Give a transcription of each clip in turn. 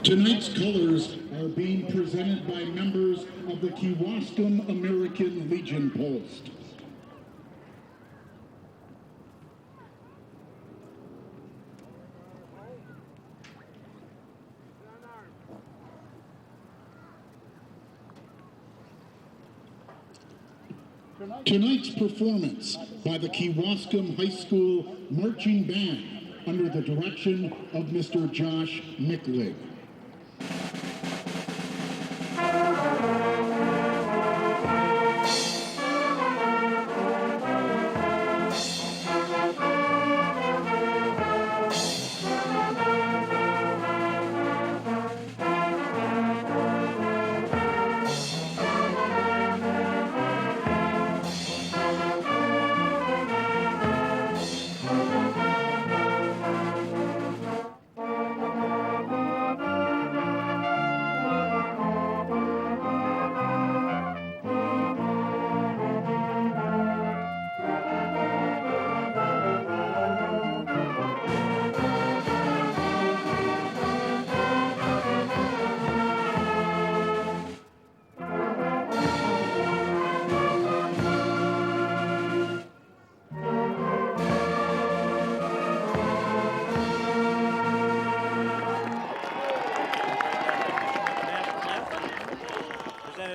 Tonight's colors are being presented by members of the Kewaskum American Legion Post. Tonight's performance by the Kewaskum High School Marching Band under the direction of Mr. Josh Micklig.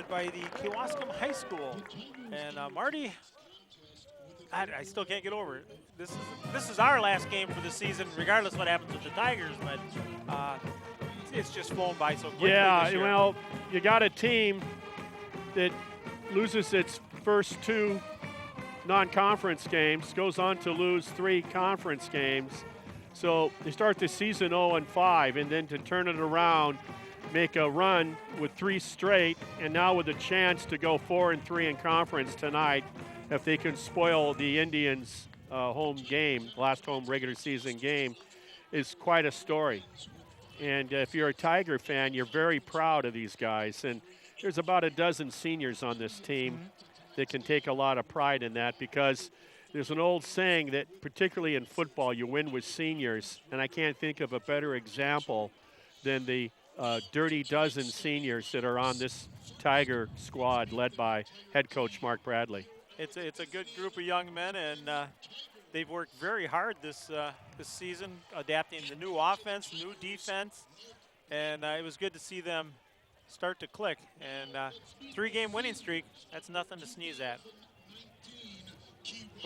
By the Kewaskum High School. And Marty, I still can't get over it. This is our last game for the season, regardless of what happens with the Tigers, but it's just flown by so quickly. Yeah, well, you got a team that loses its first 2 non-conference games, goes on to lose 3 conference games. So they start the season 0-5, and then to turn it around, make a run with 3 straight, and now with a chance to go 4-3 in conference tonight if they can spoil the Indians' home game, last home regular season game, is quite a story. And if you're a Tiger fan, you're very proud of these guys. And there's about a dozen seniors on this team that can take a lot of pride in that, because there's an old saying that particularly in football, you win with seniors, and I can't think of a better example than the dirty dozen seniors that are on this Tiger squad led by head coach Mark Bradley. It's a good group of young men, and they've worked very hard this season, adapting the new offense, new defense, and it was good to see them start to click. And 3-game winning streak, that's nothing to sneeze at.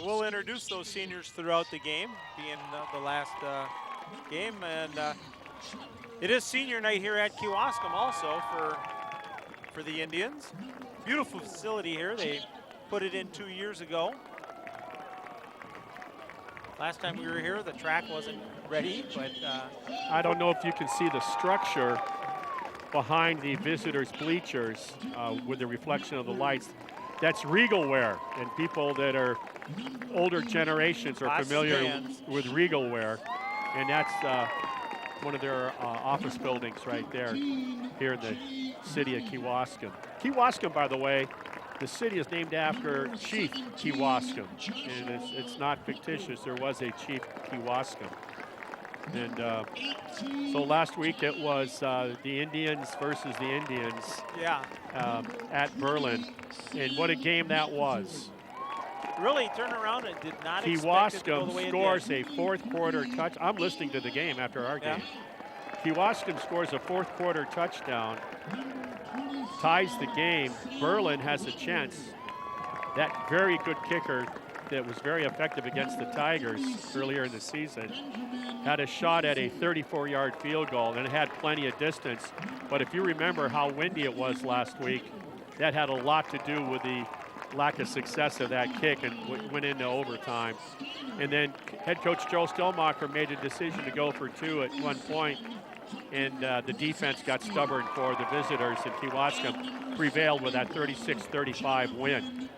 We'll introduce those seniors throughout the game, being the last game, and it is senior night here at Kewaskum also for the Indians. Beautiful facility here. They put it in 2 years ago. Last time we were here, the track wasn't ready, but I don't know if you can see the structure behind the visitors' bleachers with the reflection of the lights. That's Regal wear, and people that are older generations are familiar with Regal wear, and that's one of their office buildings right there here in the city of Kewaskum. Kewaskum, by the way, the city is named after Chief Kewaskum, and it's not fictitious. There was a Chief Kewaskum. And so last week it was the Indians versus the Indians at Berlin, and what a game that was. Really turned around and did not expect it to go the way it did. Kewaskum scores a 4th quarter touch. I'm listening to the game after our game. Kewaskum scores a 4th quarter touchdown, ties the game. Berlin has a chance. That very good kicker that was very effective against the Tigers earlier in the season had a shot at a 34-yard field goal, and it had plenty of distance. But if you remember how windy it was last week, that had a lot to do with the lack of success of that kick, and went into overtime. And then head coach Joe Stelmacher made a decision to go for 2 at one point, and the defense got stubborn for the visitors, and Kewaskum prevailed with that 36-35 win.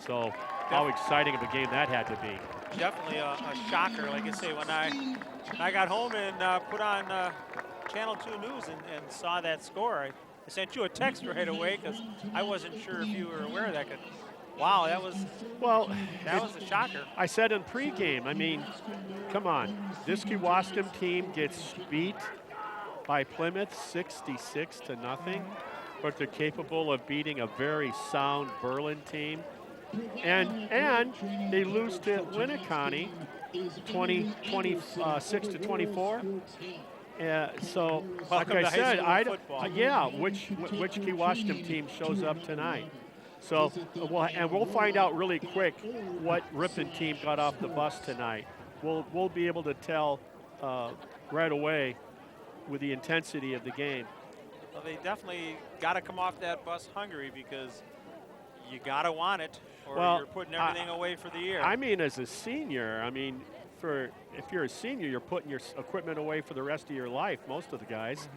So how exciting of a game that had to be. Definitely a shocker. Like I say, when I got home and put on Channel 2 News and saw that score, I sent you a text right away because I wasn't sure if you were aware of that. Wow, that was a shocker. I said in pregame, I mean, come on, this Kewaskum team gets beat by Plymouth, 66-0. But they're capable of beating a very sound Berlin team. And they lose to Winneconne 26-24. So, like I said, which Kewaskum team shows up tonight? So, we'll find out really quick what Ripon team got off the bus tonight. We'll be able to tell right away with the intensity of the game. Well, they definitely got to come off that bus hungry because you got to want it, or you're putting everything away for the year. I mean, as a senior, if you're a senior, you're putting your equipment away for the rest of your life, most of the guys.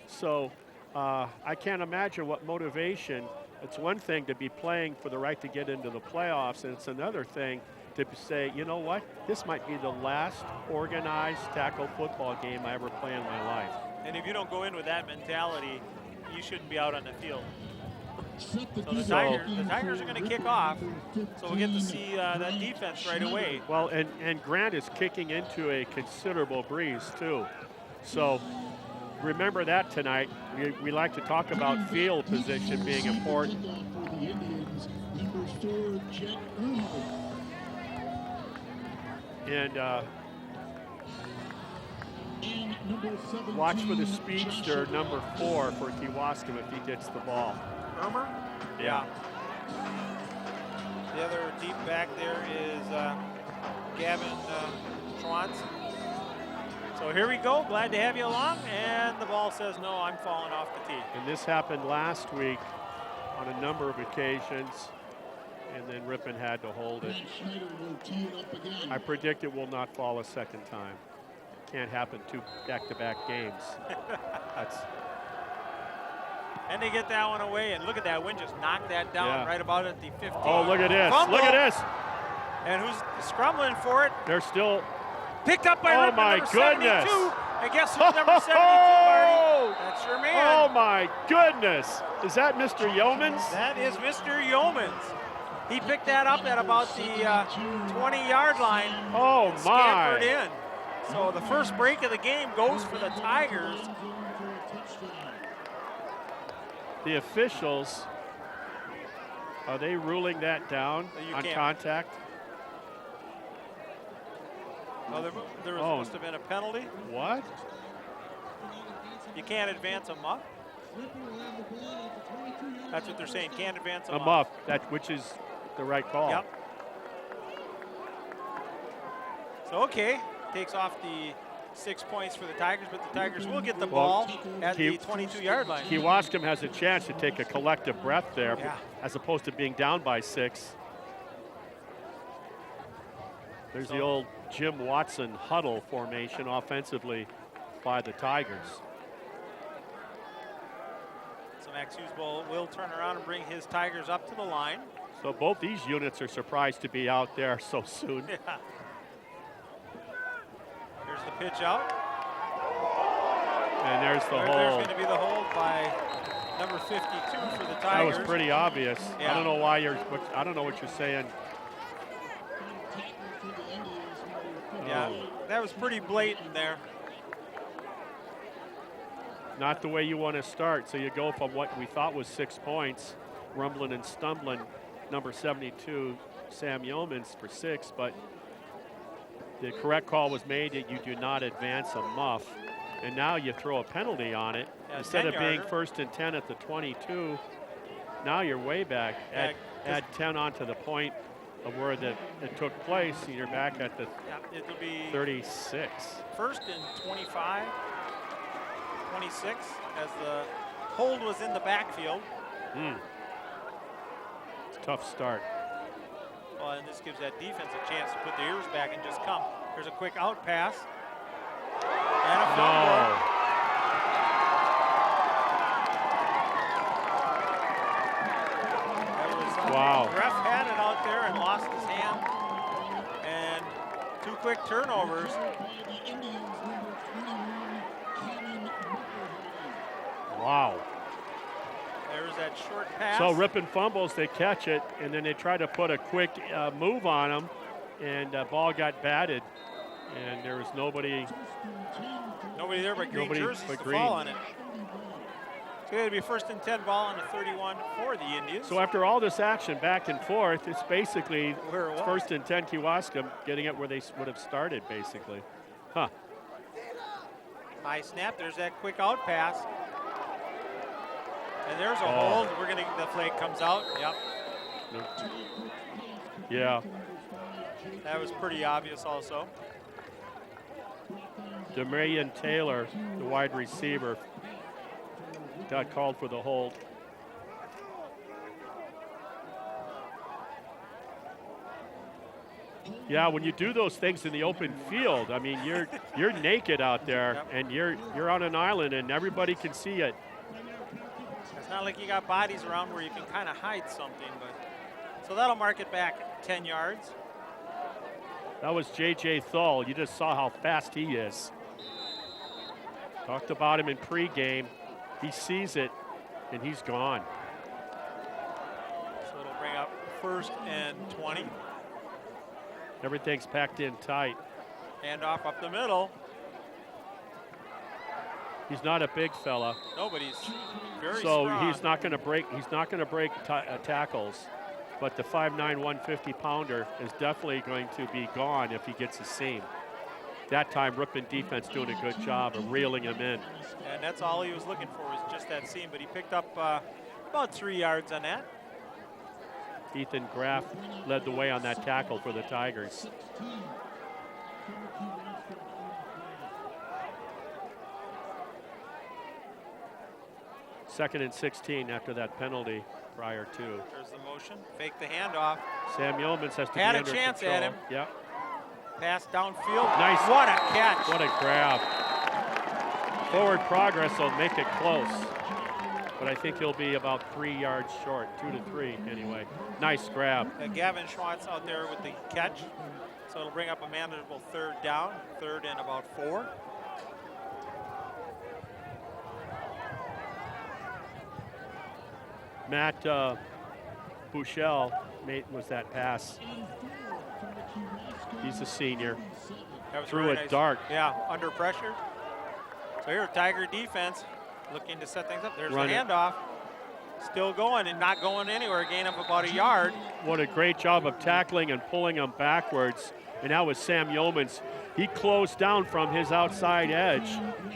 So I can't imagine what motivation. It's one thing to be playing for the right to get into the playoffs, and it's another thing to say, you know what, this might be the last organized tackle football game I ever play in my life. And if you don't go in with that mentality, you shouldn't be out on the field. So the Tigers are going to kick off, so we'll get to see that defense right away. Well, and Grant is kicking into a considerable breeze, too. So remember that tonight. We like to talk about field position being important. And watch for the speedster, number 4 for Kewaskum if he gets the ball. Irmer? Yeah. The other deep back there is Gavin Schwantz. So here we go. Glad to have you along. And the ball says, no, I'm falling off the tee. And this happened last week on a number of occasions. And then Ripon had to hold it. I predict it will not fall a second time. Can't happen 2 back-to-back games. And they get that one away, and look at that wind just knocked that down right about at the 15. Oh, look at this. Fumble. Look at this. And who's scrambling for it? They're still picked up by Ripon, my number goodness. 72. And guess who's number 72, Marty? That's your man. Oh, my goodness. Is that Mr. Yeomans? That is Mr. Yeomans. He picked that up at about the 20-yard line. Oh, my. Scampered in. So the first break of the game goes for the Tigers. The officials, are they ruling that down on contact? Well, there was supposed to have been a penalty. What? You can't advance a muff. That's what they're saying. Can't advance a muff. Which is the right call. Yep. So okay, takes off the 6 points for the Tigers, but the Tigers will get the ball at the 22-yard line. Kewaskum has a chance to take a collective breath there, as opposed to being down by 6. There's the old Jim Watson huddle formation offensively by the Tigers. So Max Hughes will turn around and bring his Tigers up to the line. So both these units are surprised to be out there so soon. Yeah. Here's the pitch out. And there's the hold. There's going to be the hold by number 52 for the Tigers. That was pretty obvious. Yeah. I don't know why I don't know what you're saying. Yeah, that was pretty blatant there. Not the way you want to start. So you go from what we thought was 6 points, rumbling and stumbling, number 72, Sam Yeomans for 6, but the correct call was made that you do not advance a muff. And now you throw a penalty on it. Instead of being 1st and 10 at the 22, now you're way back. Add 10 onto the point of where it took place, and you're back at the it'll be 36. 1st and 25, 26, as the hold was in the backfield. It's a tough start. Well, and this gives that defense a chance to put their ears back and just come. Here's a quick out pass. And a fumble. Wow. The ref had it out there and lost his hand. And 2 quick turnovers. Wow. There's that short pass. So Ripon fumbles, they catch it, and then they try to put a quick move on them, and ball got batted. And and there was nobody there but green jerseys to green. fall on it. So it'll be 1st and 10 ball on the 31 for the Indians. So after all this action back and forth, it's basically where it was. 1st and 10 Kewaskum, getting it where they would have started, basically. Huh. High snap. There's that quick out pass. And there's a hold. The flag comes out. Yep. Yeah. That was pretty obvious also. Demarion Taylor, the wide receiver, got called for the hold. Yeah, when you do those things in the open field, I mean, you're naked out there, yep. and you're on an island, and everybody can see it. It's not like you got bodies around where you can kind of hide something, but so that'll mark it back 10 yards. That was J.J. Thull. You just saw how fast he is. Talked about him in pregame. He sees it, and he's gone. So it'll bring up 1st and 20. Everything's packed in tight. Hand off up the middle. He's not a big fella. No, but he's very so strong. he's not going to break. He's not going to break tackles. But the 5'9", 150-pounder is definitely going to be gone if he gets a seam. That time, Ripon defense doing a good job of reeling him in. And that's all he was looking for, was just that seam. But he picked up about 3 yards on that. Ethan Graff led the way on that tackle for the Tigers. Second and 16 after that penalty prior to. There's the motion. Fake the handoff. Sam Yeomans has to be Had a under chance control. at him. Yep. Pass downfield. Nice. What a catch. What a grab. Forward progress will make it close. But I think he'll be about 3 yards short, 2 to 3 anyway. Nice grab. Gavin Schwartz out there with the catch. So it'll bring up a manageable 3rd down, 3rd and about 4. Matt Bushell was that pass. He's a senior. That was Threw really it nice. dark. Yeah, under pressure. So here, Tiger defense looking to set things up. There's the handoff. Still going and not going anywhere. Gain up about a yard. What a great job of tackling and pulling him backwards. And that was Sam Yeomans. He closed down from his outside edge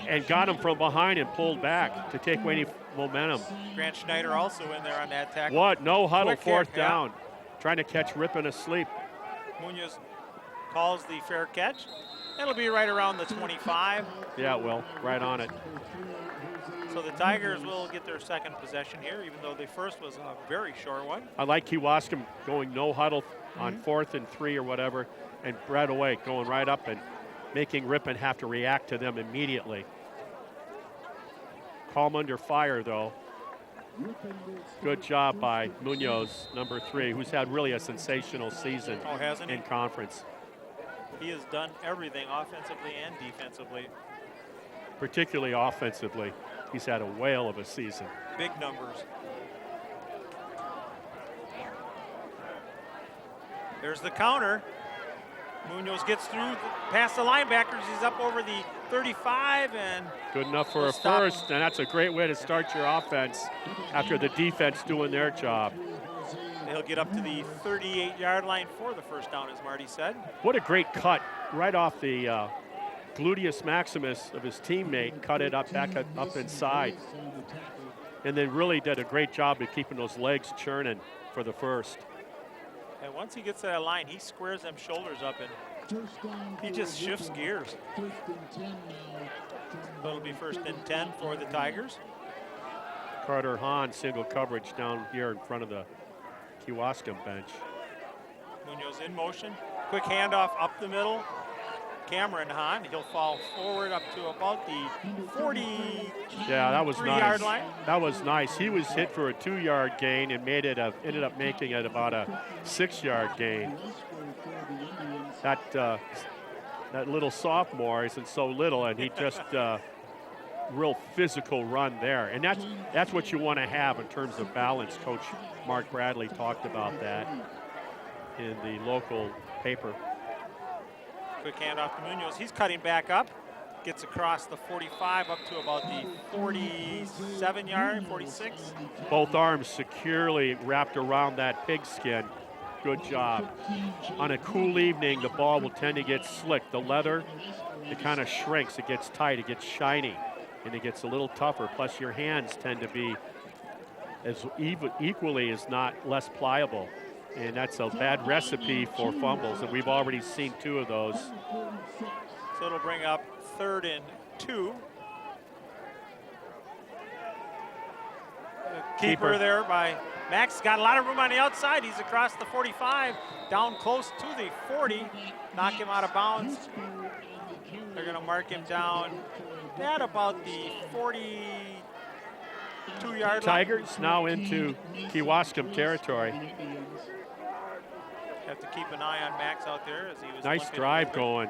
and got him from behind and pulled back to take away any momentum. Grant Schneider also in there on that tackle. What? No huddle, Quick 4th kick, down. Trying to catch Ripon asleep. Munoz calls the fair catch. It'll be right around the 25. Yeah, it will. Right on it. So the Tigers will get their second possession here, even though the first was a very short one. I like Kewaskum going no huddle on 4th and 3 or whatever, and right away going right up and making Ripon have to react to them immediately. Calm under fire, though. Good job by Munoz, number 3, who's had really a sensational season in conference. He has done everything offensively and defensively. Particularly offensively. He's had a whale of a season. Big numbers. There's the counter. Munoz gets through past the linebackers. He's up over the 35 and good enough for a first, and that's a great way to start your offense after the defense doing their job. He'll get up to the 38-yard line for the first down, as Marty said. What a great cut right off the gluteus maximus of his teammate, cut it up up inside, and then really did a great job of keeping those legs churning for the first. And once he gets to that line, he squares them shoulders up and he just shifts gears. It'll be 1st and 10 for the Tigers. Carter Hahn single coverage down here in front of the Kewaskum bench. Munoz in motion. Quick handoff up the middle. Cameron Hahn, he'll fall forward up to about the 40. Yeah, that was nice. Yard line. That was nice. He was hit for a 2-yard gain and ended up making it about a 6-yard gain. That little sophomore isn't so little, and he just real physical run there. And that's what you want to have in terms of balance. Coach Mark Bradley talked about that in the local paper. Quick handoff to Munoz. He's cutting back up. Gets across the 45 up to about the 47 yard, 46. Both arms securely wrapped around that pigskin. Good job. On a cool evening, the ball will tend to get slick. The leather, it kind of shrinks. It gets tight. It gets shiny. And it gets a little tougher. Plus, your hands tend to be as equally, as not less pliable. And that's a bad recipe for fumbles. And we've already seen 2 of those. So it'll bring up 3rd and 2. Keeper there by Max. Got a lot of room on the outside. He's across the 45, down close to the 40. Knock him out of bounds. They're going to mark him down at about the 42-yard line. Tigers now into Kewaskum territory. Have to keep an eye on Max out there as he was. Nice drive going.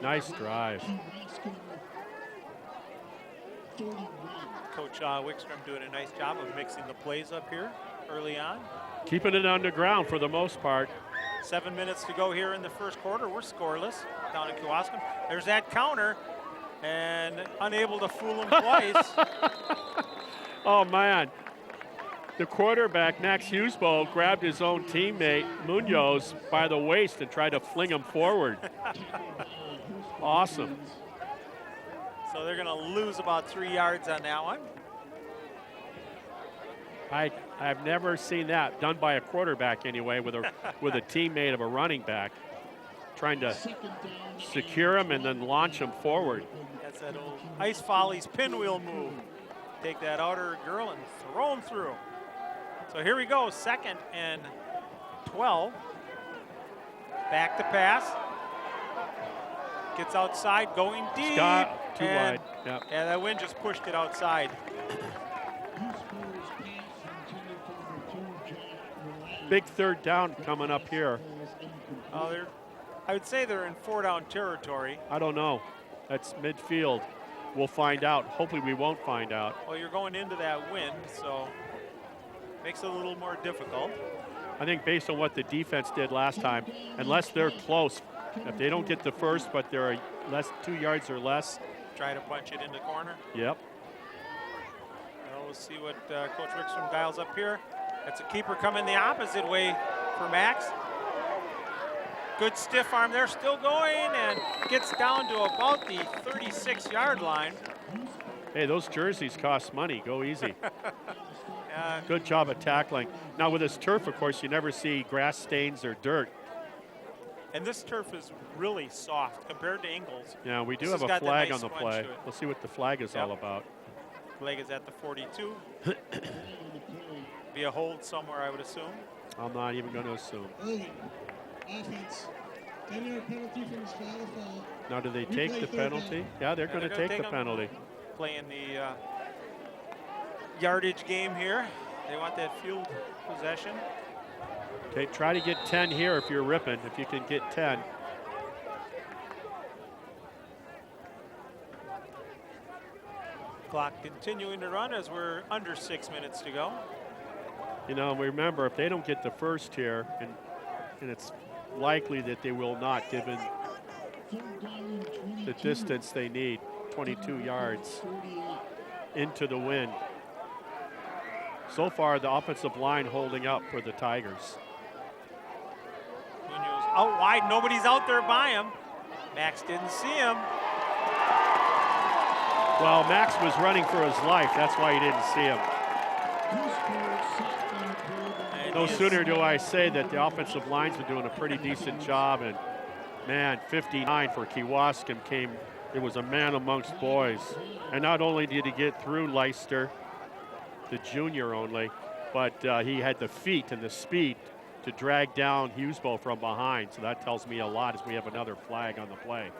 Nice drive. Coach Wickstrom doing a nice job of mixing the plays up here early on. Keeping it underground for the most part. 7 minutes to go here in the first quarter. We're scoreless down in Kewaskum. There's that counter, and unable to fool him twice. Oh, man. The quarterback, Max Hughesbo, grabbed his own teammate, Munoz, by the waist and tried to fling him forward. Awesome. So they're going to lose about 3 yards on that one. I've never seen that done by a quarterback anyway, with a teammate of a running back, trying to secure him and then launch him forward. That's that old Ice Follies pinwheel move. Take that outer girl and throw him through. So here we go, 2nd and 12. Back to pass. Gets outside, going deep. Scott, too wide. Yep. Yeah, that wind just pushed it outside. Big 3rd down coming up here. Oh, I would say they're in 4-down territory. I don't know. That's midfield. We'll find out. Hopefully we won't find out. Well, you're going into that wind, so makes it a little more difficult. I think based on what the defense did last time, unless they're close, if they don't get the first, but they're 2 yards or less. Try to punch it in the corner. Yep. Well, we'll see what Coach Wickstrom dials up here. That's a keeper coming the opposite way for Max. Good stiff arm there, still going, and gets down to about the 36-yard line. Hey, those jerseys cost money. Go easy. Good job at tackling. Now with this turf, of course, you never see grass stains or dirt. And this turf is really soft compared to Ingles. Yeah, we do have a flag on the play. We'll see what the flag is all about. Flag is at the 42. Be a hold somewhere, I would assume. I'm not even going to assume. Offense. 10-yard penalty from the foul. Now, do they take the penalty? Yeah, they're going to take the penalty. Playing the yardage game here. They want that field possession. Okay, try to get 10 here if you're Ripon, if you can get 10. Clock continuing to run as we're under 6 minutes to go. You know, remember, if they don't get the first here, and it's likely that they will not, given the distance they need, 22 yards into the wind. So far, the offensive line holding up for the Tigers. Munoz out wide, nobody's out there by him. Max didn't see him. Well, Max was running for his life. That's why he didn't see him. No sooner do I say that the offensive line's been doing a pretty decent job, and man, 59 for Kewaskum came. It was a man amongst boys. And not only did he get through Leicester, the junior only, but he had the feet and the speed to drag down Hughesbo from behind. So that tells me a lot as we have another flag on the play.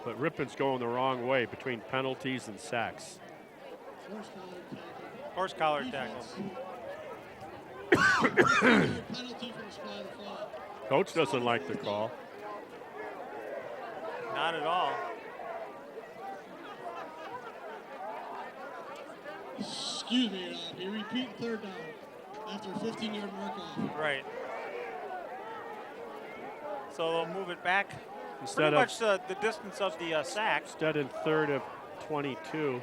But Ripon's going the wrong way between penalties and sacks. Horse collar tackle. Coach doesn't like the call. Not at all. Excuse me, you repeat 3rd down. after a 15-yard mark-off. Right. So they'll move it back Instead pretty of much the distance of the sack. instead in 3rd of 22.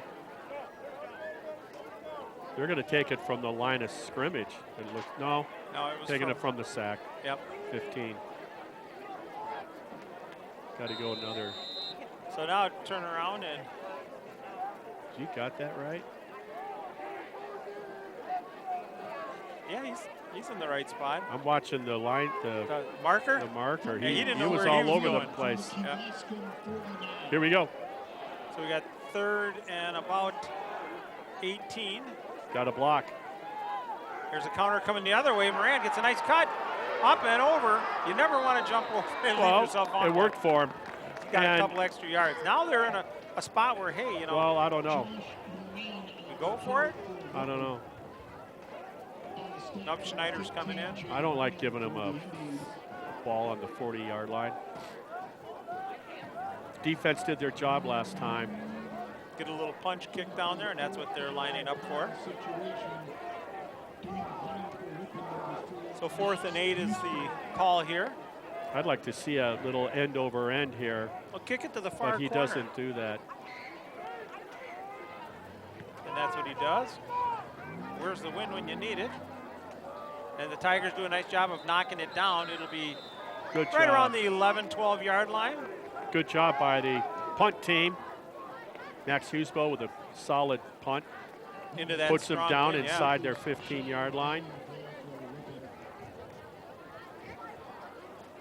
They're going to take it from the line of scrimmage. And look, no, it was taking it from the sack. Yep. 15. Got to go another. So now turn around and You got that right? yeah, he's in the right spot. I'm watching the line, The marker. the marker. Yeah, he didn't know was where he all was over going. the place. Yeah. Here we go. So we got 3rd and about 18. Got a block. Here's a counter coming the other way. Moran gets a nice cut. Up and over. You never want to jump over and leave yourself on. It worked for him. He got a couple extra yards. Now they're in a spot where, hey, you know. Well, I don't know. You go for it. I don't know. Nope, Schneider's coming in. I don't like giving him a ball on the 40-yard line. Defense did their job last time. Get a little punch kick down there, and that's what they're lining up for. So 4th and 8 is the call here. I'd like to see a little end over end here. Well, kick it to the far But he corner. doesn't do that. And that's what he does. Where's the win when you need it? And the Tigers do a nice job of knocking it down. It'll be Good right job. around the 11, 12-yard line. Good job by the punt team. Max Husbo with a solid punt. Into that Puts them strong down win, yeah. inside their 15-yard line.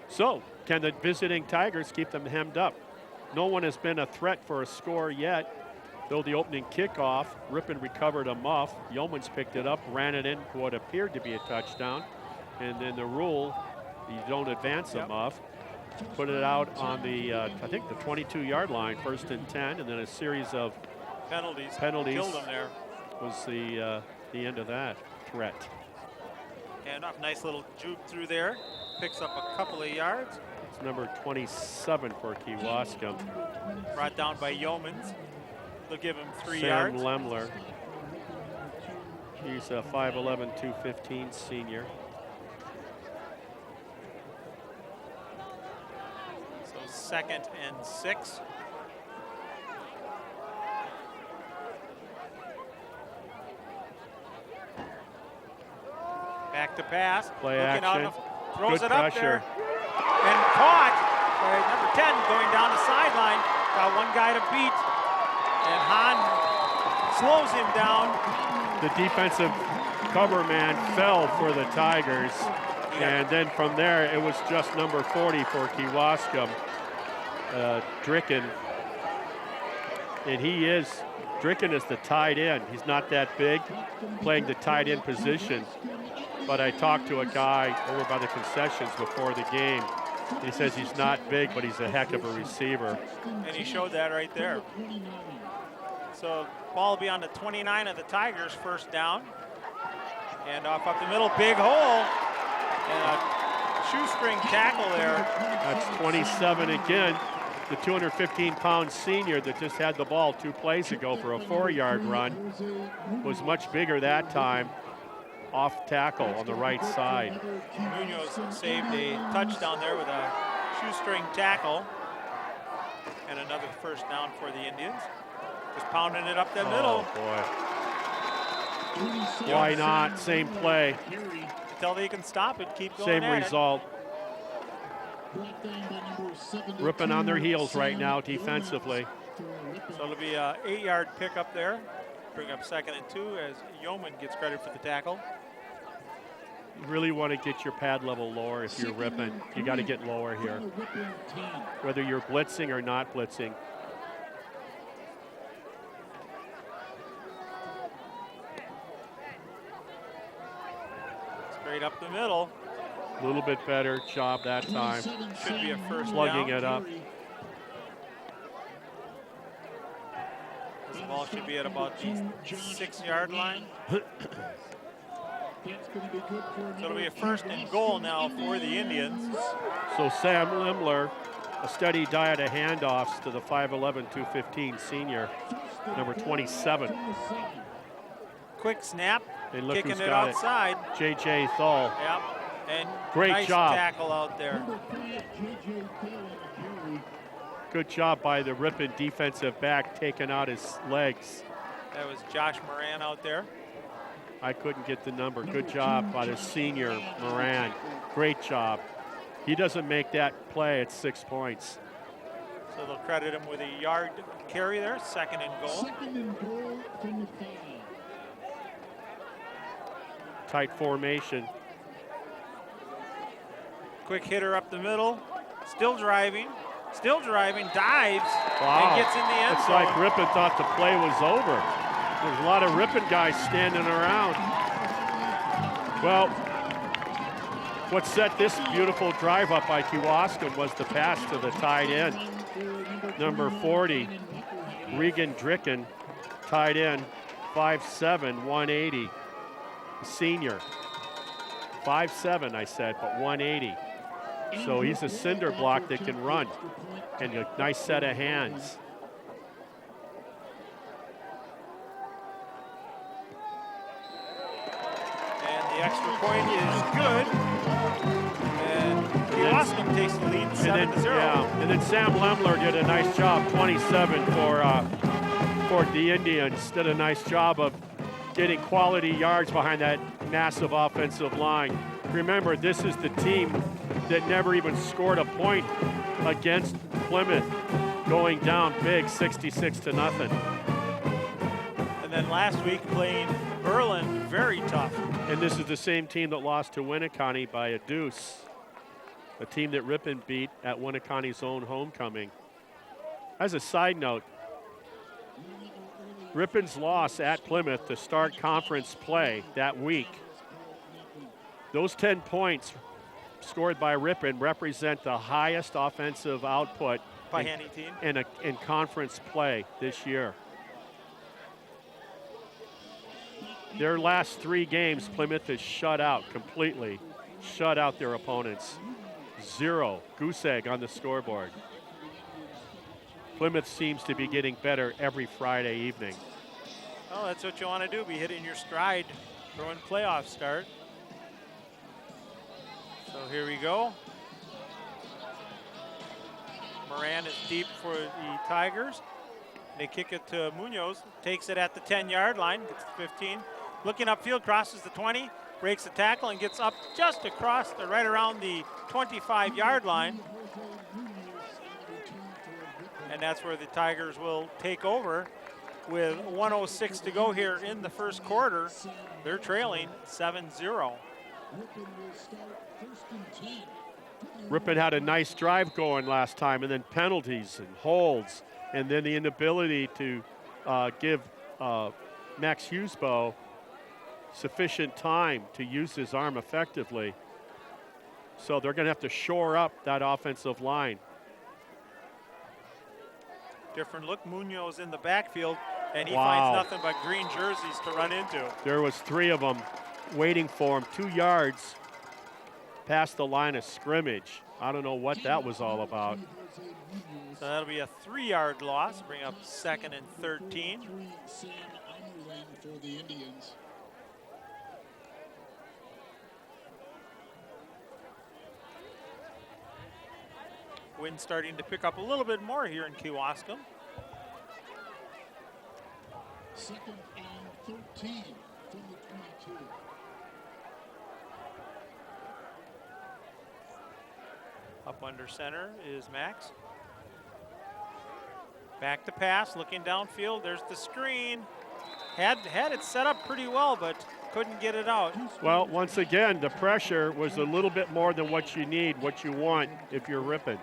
So, can the visiting Tigers keep them hemmed up? No one has been a threat for a score yet. Though the opening kickoff, Ripon recovered a muff. Yeomans picked it up, ran it in for what appeared to be a touchdown. And then the rule, you don't advance a muff. Put it out on the, I think the 22-yard line, 1st and 10, and then a series of penalties penalties killed him there. was the end of that threat. And a nice little juke through there. Picks up a couple of yards. It's number 27 for Kewaskum. Brought down by Yeomans. They'll give him 3 Sam yards. Lemler. He's a 5'11", 215 senior. So 2nd and 6. Back to pass. Play Looking action. out, throws Good it up pressure. there. And caught by number 10 going down the sideline. Got one guy to beat. And Hahn slows him down. The defensive cover man fell for the Tigers. And then from there, it was just number 40 for Kewaskum, Dricken. And Dricken is the tight end. He's not that big, playing the tight end position. But I talked to a guy over by the concessions before the game. He says he's not big, but he's a heck of a receiver. And he showed that right there. So ball will be on the 29 of the Tigers, 1st down. And off up the middle, big hole. And a shoestring tackle there. That's 27 again. The 215-pound senior that just had the ball 2 plays ago for a 4-yard run was much bigger that time. Off tackle on the right side. Munoz saved a touchdown there with a shoestring tackle. And another 1st down for the Indians. Just pounding it up the middle. Oh, boy. Why not? Same play. Until they can stop it, keep going Same at result. Ripon on their heels right now defensively. So it'll be an 8-yard pickup there. Bring up 2nd and 2 as Yeoman gets credit for the tackle. You really want to get your pad level lower if you're Ripon. You got to get lower here. Whether you're blitzing or not blitzing. Straight up the middle. A little bit better job that time. Should be a 1st Plugging down. it up. This ball should be at about the 6-yard line. So it'll be a 1st and goal now for the Indians. So Sam Lemler, a steady diet of handoffs to the 5'11", 215 senior, number 27. quick snap, And look kicking who's it got outside. J.J. Thal. Yep, and Great nice job. tackle out there. Good job by the Ripon defensive back taking out his legs. That was Josh Moran out there. I couldn't get the number. Good job by the senior, Moran. Great job. He doesn't make that play, it's 6 points. So they'll credit him with a yard carry there, 2nd and goal. 2nd and goal from the 5. Tight formation. Quick hitter up the middle, still driving, dives, Wow. and gets in the end It's zone. like Ripon thought the play was over. There's a lot of Ripon guys standing around. Well, what set this beautiful drive up by Kewaskum was the pass to the tight end. Number 40, Regan Dricken, tight end, 5'7", 180. Senior. 5'7", I said, but 180. So he's a cinder block that can run. And a nice set of hands. And the extra point is good. And Kewaskum takes the lead 7-0. Yeah, and then Sam Lemler did a nice job, 27 for the Indians. Did a nice job of getting quality yards behind that massive offensive line. Remember, this is the team that never even scored a point against Plymouth, going down big, 66-0. And then last week playing Berlin, very tough. And this is the same team that lost to Winneconne by a deuce, a team that Ripon beat at Winneconne's own homecoming. As a side note, Ripon's loss at Plymouth to start conference play that week, those 10 points scored by Ripon represent the highest offensive output by any team in conference play this year. Their last 3 games, Plymouth has shut out completely, shut out their opponents. 0, goose egg on the scoreboard. Plymouth seems to be getting better every Friday evening. Oh, that's what you want to do, be hitting your stride for when playoffs start. So here we go. Moran is deep for the Tigers. They kick it to Munoz, takes it at the 10-yard line, gets to 15. Looking upfield, crosses the 20, breaks the tackle, and gets up just across, right around the 25-yard line. And that's where the Tigers will take over with 1:06 to go here in the first quarter. They're trailing 7-0. Ripon had a nice drive going last time, and then penalties and holds, and then the inability to give Max Hughesbow sufficient time to use his arm effectively. So they're going to have to shore up that offensive line. Different look. Munoz in the backfield, and he Wow. finds nothing but green jerseys to run into. There was 3 of them waiting for him, 2 yards past the line of scrimmage. I don't know what that was all about. So that'll be a 3-yard loss, bring up 2nd and 13. For the Indians. Wind starting to pick up a little bit more here in Kewaskum. 2nd and 13 from the 22. Up under center is Max. Back to pass, looking downfield. There's the screen. Had it set up pretty well, but couldn't get it out. Well, once again, the pressure was a little bit more than what you need, what you want if you're Ripon.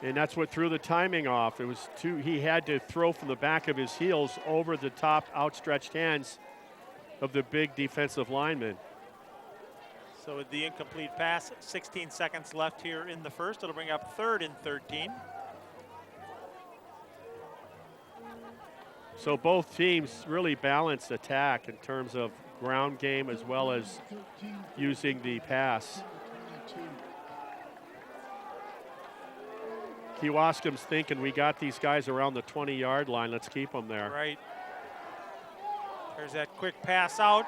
And that's what threw the timing off. It was he had to throw from the back of his heels over the top outstretched hands of the big defensive lineman. So with the incomplete pass, 16 seconds left here in the first. It'll bring up 3rd and 13. So both teams really balanced attack in terms of ground game as well as using the pass. Kewaskum's thinking, we got these guys around the 20-yard line. Let's keep them there. Right. There's that quick pass out.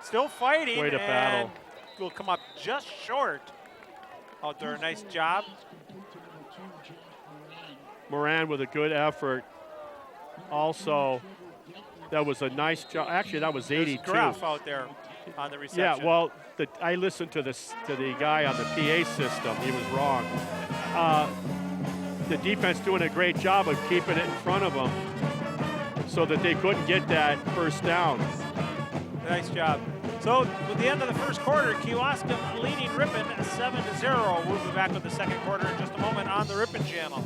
Still fighting. Way to battle. Will come up just short. Out there, nice job. Moran with a good effort. Also, that was a nice job. Actually, that was 82. There's Graff out there on the reception. Yeah, well, I listened to the guy on the PA system. He was wrong. The defense doing a great job of keeping it in front of them so that they couldn't get that first down. Nice job. So with the end of the first quarter, Kewaskum leading Ripon 7-0. We'll be back with the second quarter in just a moment on the Ripon channel.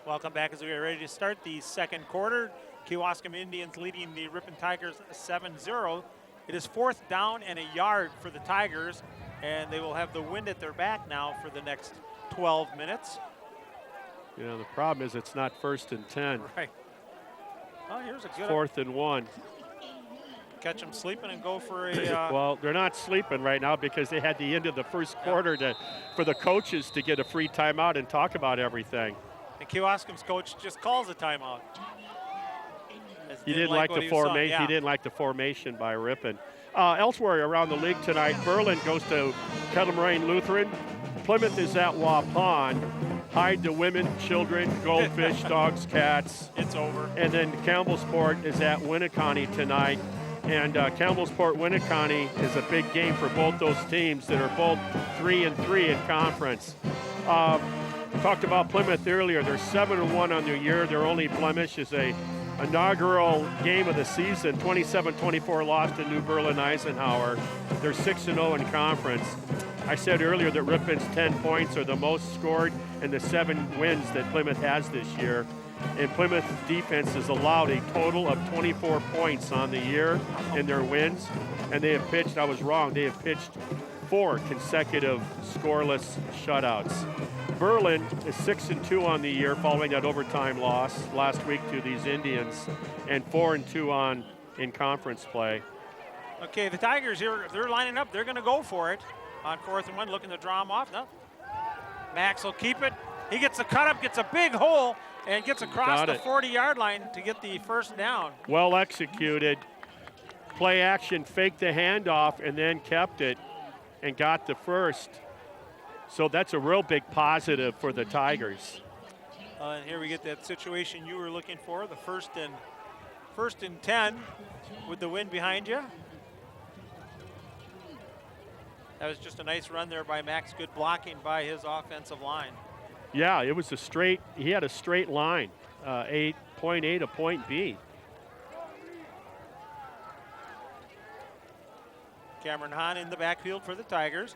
Welcome back as we are ready to start the second quarter. Kewaskum Indians leading the Ripon Tigers 7-0. It is 4th down and a yard for the Tigers, and they will have the wind at their back now for the next 12 minutes. You know, the problem is it's not 1st and 10. Right. Oh, here's a good 4th and 1. Catch them sleeping and go for a... Well, they're not sleeping right now because they had the end of the first quarter for the coaches to get a free timeout and talk about everything. And Kewaskum's coach just calls a timeout. He didn't like the formation. Yeah. He didn't like the formation by Ripon. Elsewhere around the league tonight, Berlin goes to Kettle Moraine Lutheran. Plymouth is at Waupun. Hyde to women, children, goldfish, dogs, cats. It's over. And then Campbellsport is at Winneconne tonight. And Campbellsport Winneconne is a big game for both those teams that are both 3-3 in conference. Talked about Plymouth earlier. They're 7-1 on the year. Their only blemish is a inaugural game of the season, 27-24 loss to New Berlin Eisenhower. They're 6-0 in conference. I said earlier that Ripon's 10 points are the most scored in the 7 wins that Plymouth has this year. And Plymouth's defense has allowed a total of 24 points on the year in their wins. And they have pitched, I was wrong, they have pitched 4 consecutive scoreless shutouts. Berlin is 6-2 on the year following that overtime loss last week to these Indians, and 4-2 in conference play. Okay, the Tigers here, they're lining up. They're going to go for it on 4th and 1, looking to draw them off. No. Max will keep it. He gets a cut up, gets a big hole, and gets across the 40-yard line to get the first down. Well executed. Play action, faked the handoff, and then kept it and got the first. So that's a real big positive for the Tigers. And here we get that situation you were looking for, the first and 10 with the wind behind you. That was just a nice run there by Max. Good blocking by his offensive line. Yeah, it was he had a straight line, point A to point B. Cameron Hahn in the backfield for the Tigers.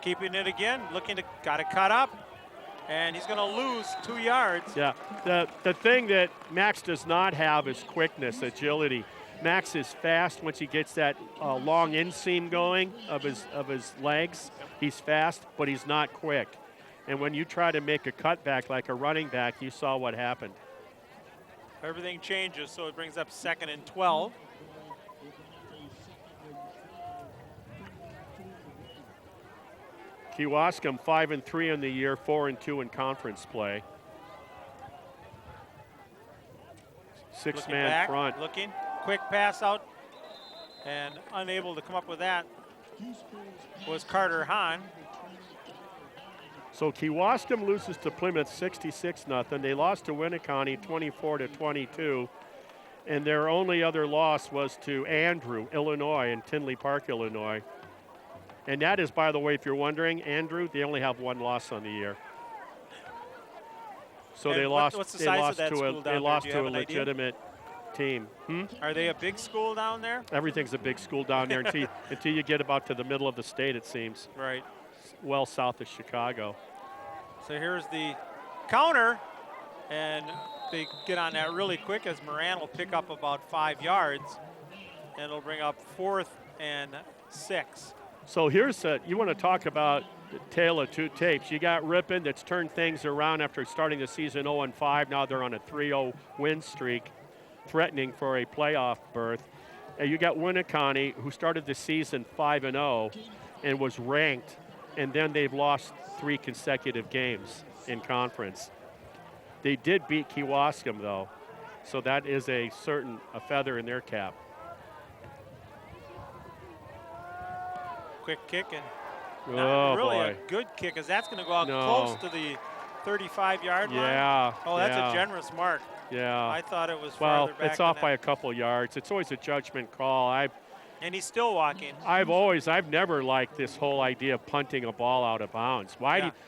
Keeping it again, got it cut up, and he's going to lose 2 yards. Yeah, the thing that Max does not have is quickness, agility. Max is fast once he gets that long inseam going of his legs. He's fast, but he's not quick. And when you try to make a cutback like a running back, you saw what happened. Everything changes, so it brings up 2nd and 12. Kewaskum 5-3 in the year, 4-2 in conference play. 6-man front. Looking, quick pass out, and unable to come up with that was Carter Hahn. So Kewaskum loses to Plymouth 66-0. They lost to Winneconne 24-22. And their only other loss was to Andrew, Illinois, in Tinley Park, Illinois. And that is, by the way, if you're wondering, Andrew, they only have 1 loss on the year. So and they lost. What's the they size lost of that to school a. They lost to a legitimate team. Are they a big school down there? Everything's a big school down there until you get about to the middle of the state, it seems. Right. Well south of Chicago. So here's the counter, and they get on that really quick as Moran will pick up about 5 yards, and it'll bring up 4th and 6. So here's you want to talk about the tale of 2 tapes. You got Ripon that's turned things around after starting the season 0-5. Now they're on a 3-0 win streak, threatening for a playoff berth. You got Winneconne, who started the season 5-0 and was ranked, and then they've lost 3 consecutive games in conference. They did beat Kewaskum, though, so that is a feather in their cap. Quick kick and Oh, really boy. a good kick, as that's going to go out No. close to the 35-yard line. Yeah. Oh, that's yeah. a generous mark. Yeah. I thought it was Well, farther back it's than off that. by a couple yards. It's always a judgment call. And he's still walking. I've never liked this whole idea of punting a ball out of bounds.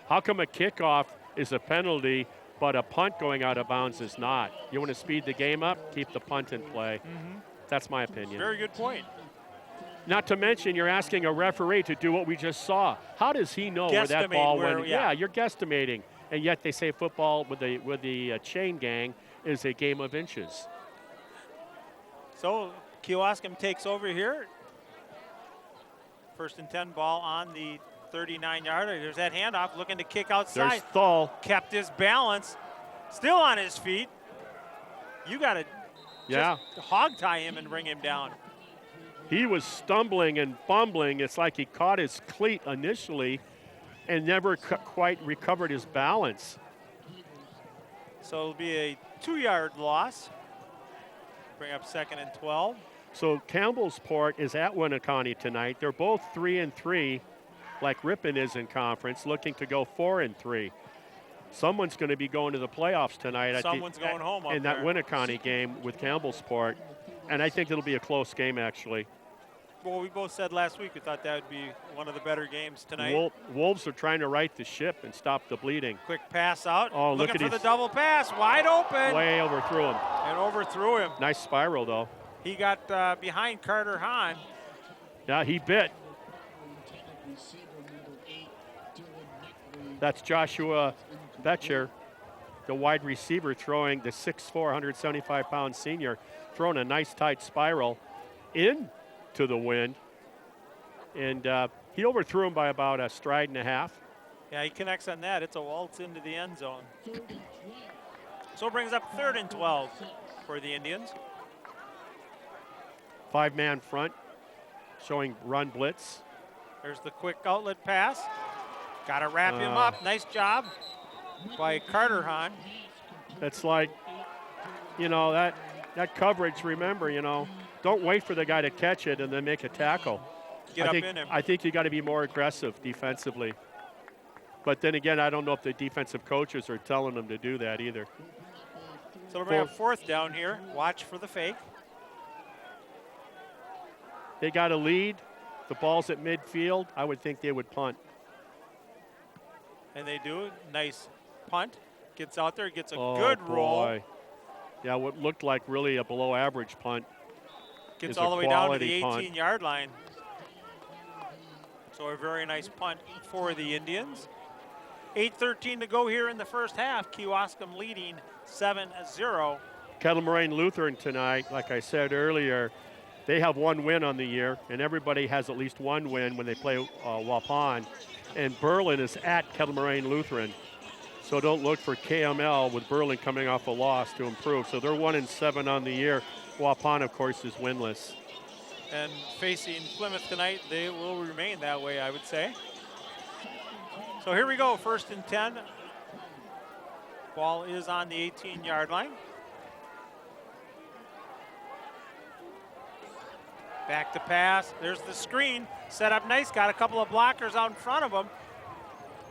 How come a kickoff is a penalty, but a punt going out of bounds is not? You want to speed the game up, keep the punt in play. Mm-hmm. That's my opinion. Very good point. Not to mention, you're asking a referee to do what we just saw. How does he know where that ball went? Yeah, you're guesstimating. And yet they say football with the chain gang is a game of inches. So Kewaskum takes over here. 1st and 10, ball on the 39-yarder. There's that handoff, looking to kick outside. There's Thull. Kept his balance, still on his feet. You got to just hog tie him and bring him down. He was stumbling and fumbling. It's like he caught his cleat initially and never quite recovered his balance. So it'll be a 2-yard loss. Bring up 2nd and 12. So Campbellsport is at Winneconne tonight. They're both 3-3, like Ripon is in conference, looking to go 4-3. Someone's going to be going to the playoffs tonight. Someone's going home up in that Winneconne game with Campbellsport, and I think it'll be a close game actually. Well, we both said last week we thought that would be one of the better games tonight. Wolves are trying to right the ship and stop the bleeding. Quick pass out. Oh, looking for the double pass. Wide open. Way overthrew him. And overthrew him. Nice spiral, though. He got behind Carter Hahn. Yeah, he bit. That's Joshua Betcher, the wide receiver, throwing the 6'4", 175-pound senior, throwing a nice tight spiral into the wind. And he overthrew him by about a stride and a half. Yeah, he connects on that. It's a waltz into the end zone. So it brings up 3rd and 12 for the Indians. 5-man front, showing run blitz. There's the quick outlet pass. Got to wrap him up. Nice job by Carter Hahn. That's like, that coverage, remember, don't wait for the guy to catch it and then make a tackle. Get up in him. I think you got to be more aggressive defensively. But then again, I don't know if the defensive coaches are telling them to do that either. So we're going to have 4th down here. Watch for the fake. They got a lead. The ball's at midfield. I would think they would punt. And they do. Nice punt. Gets out there, gets a Oh, good roll. boy. Yeah, what looked like really a below average punt. Gets is all a the way down to quality the punt. 18-yard line. So a very nice punt for the Indians. 8:13 to go here in the first half. Kewaskum leading 7-0. Kettle Moraine Lutheran tonight, like I said earlier, they have 1 win on the year, and everybody has at least 1 win when they play Waupun. And Berlin is at Kettle Moraine Lutheran. So don't look for KML with Berlin coming off a loss to improve. So they're 1-7 on the year. Waupun, of course, is winless. And facing Plymouth tonight, they will remain that way, I would say. So here we go, 1st and 10. Ball is on the 18-yard line. Back to pass. There's the screen. Set up nice. Got a couple of blockers out in front of him.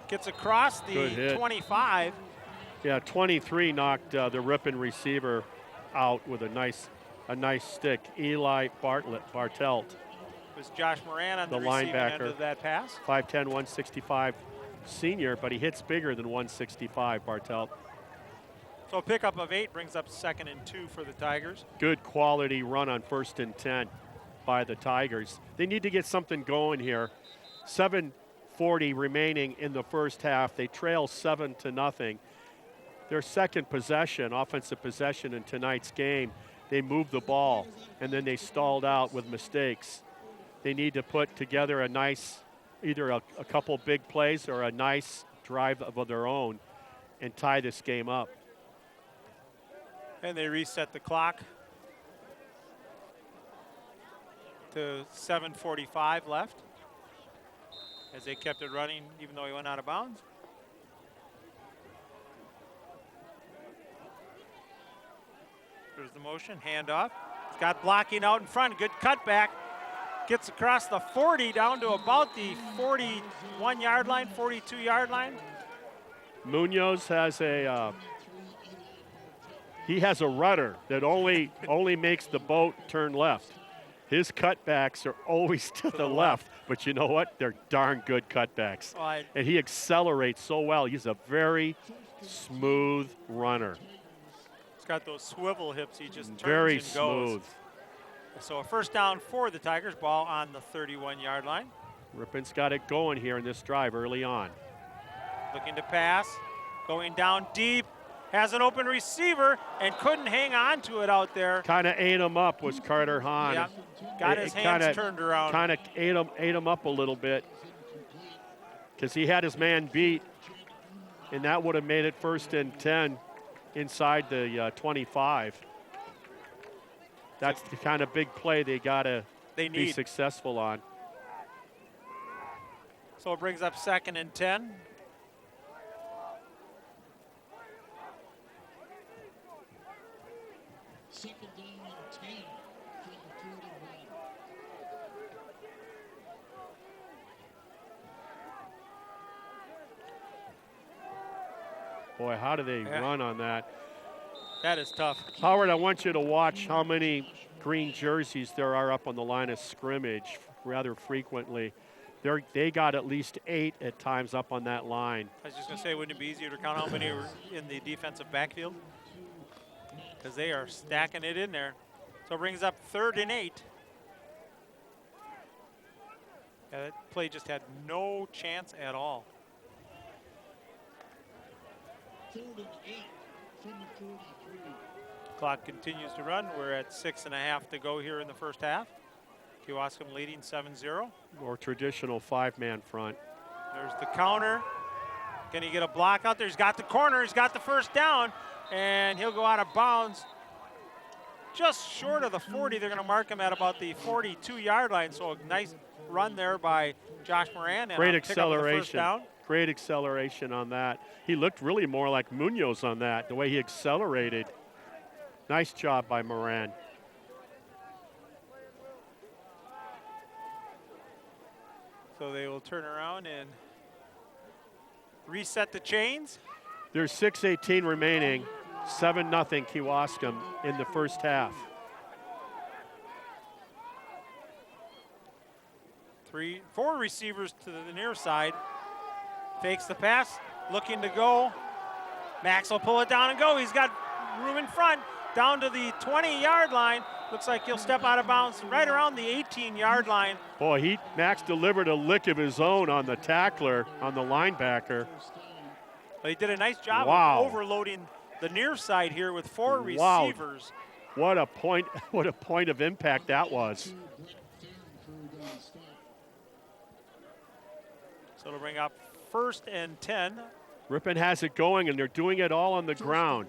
Gets across the 25. Yeah, 23 knocked the Ripon receiver out with a nice stick. Eli Bartelt. It was Josh Moran on the receiving end of that pass. 5'10", 165 senior, but he hits bigger than 165, Bartelt. So a pickup of 8 brings up 2nd and 2 for the Tigers. Good quality run on 1st and 10 by the Tigers. They need to get something going here. 7:40 remaining in the first half. They trail 7-0. Their second possession, offensive possession in tonight's game, they moved the ball and then they stalled out with mistakes. They need to put together a nice, either a couple big plays or a nice drive of their own and tie this game up. And they reset the clock. to 7:45 left as they kept it running even though he went out of bounds. There's the motion, handoff. He's got blocking out in front, good cutback. Gets across the 40 down to about the 41-yard line, 42-yard line. Munoz has he has a rudder that only makes the boat turn left. His cutbacks are always to the left, but you know what? They're darn good cutbacks. And he accelerates so well. He's a very smooth runner. He's got those swivel hips. He just turns very and goes. Smooth. So a first down for the Tigers, ball on the 31-yard line. Ripon's got it going here in this drive early on. Looking to pass, going down deep, has an open receiver and couldn't hang on to it out there. Kind of ate him up was Carter Hahn. Yeah, got his hands turned around. Kind of ate him up a little bit because he had his man beat, and that would have made it 1st and 10 inside the 25. That's the kind of big play they got to be successful on. So it brings up 2nd and 10. Second down and 10 from the 41. Boy, how do they run on that? That is tough. Howard, I want you to watch how many green jerseys there are up on the line of scrimmage rather frequently. They got at least 8 at times up on that line. I was just going to say, wouldn't it be easier to count how many were in the defensive backfield? Because they are stacking it in there. So it brings up 3rd and 8. Yeah, that play just had no chance at all. 3rd and 8 from the 43. Clock continues to run. We're at 6.5 to go here in the first half. Kewaskum leading 7-0. More traditional 5-man front. There's the counter. Can he get a block out there? He's got the corner. He's got the first down. And he'll go out of bounds just short of the 40. They're going to mark him at about the 42-yard line. So a nice run there by Josh Moran. And great acceleration. Great acceleration on that. He looked really more like Munoz on that, the way he accelerated. Nice job by Moran. So they will turn around and reset the chains. There's 6:18 remaining. 7-0 Kewaskum in the first half. 4 receivers to the near side. Fakes the pass, looking to go. Max will pull it down and go. He's got room in front, down to the 20-yard line. Looks like he'll step out of bounds right around the 18-yard line. Boy, Max delivered a lick of his own on the tackler, on the linebacker. But he did a nice job of overloading the near side here with 4 receivers. What a point of impact that was. So it'll bring up 1st and 10. Ripon has it going, and they're doing it all on the ground.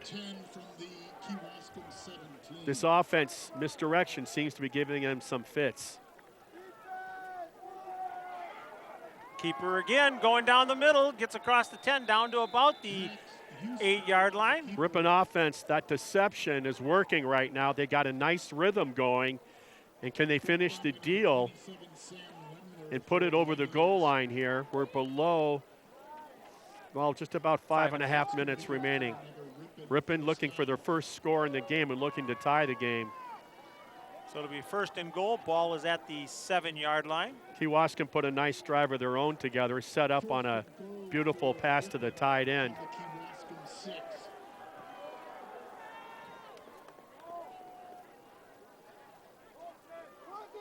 This offense, misdirection, seems to be giving them some fits. Keeper again, going down the middle, gets across the 10, down to about the 8-yard line. Ripon offense, that deception is working right now. They got a nice rhythm going, and can they finish the deal and put it over the goal line here? We're below, well, just about 5.5 minutes remaining. Ripon looking for their first score in the game and looking to tie the game. So it'll be 1st and goal. Ball is at the 7-yard line. Kewaskum put a nice drive of their own together, set up on a beautiful pass to the tight end.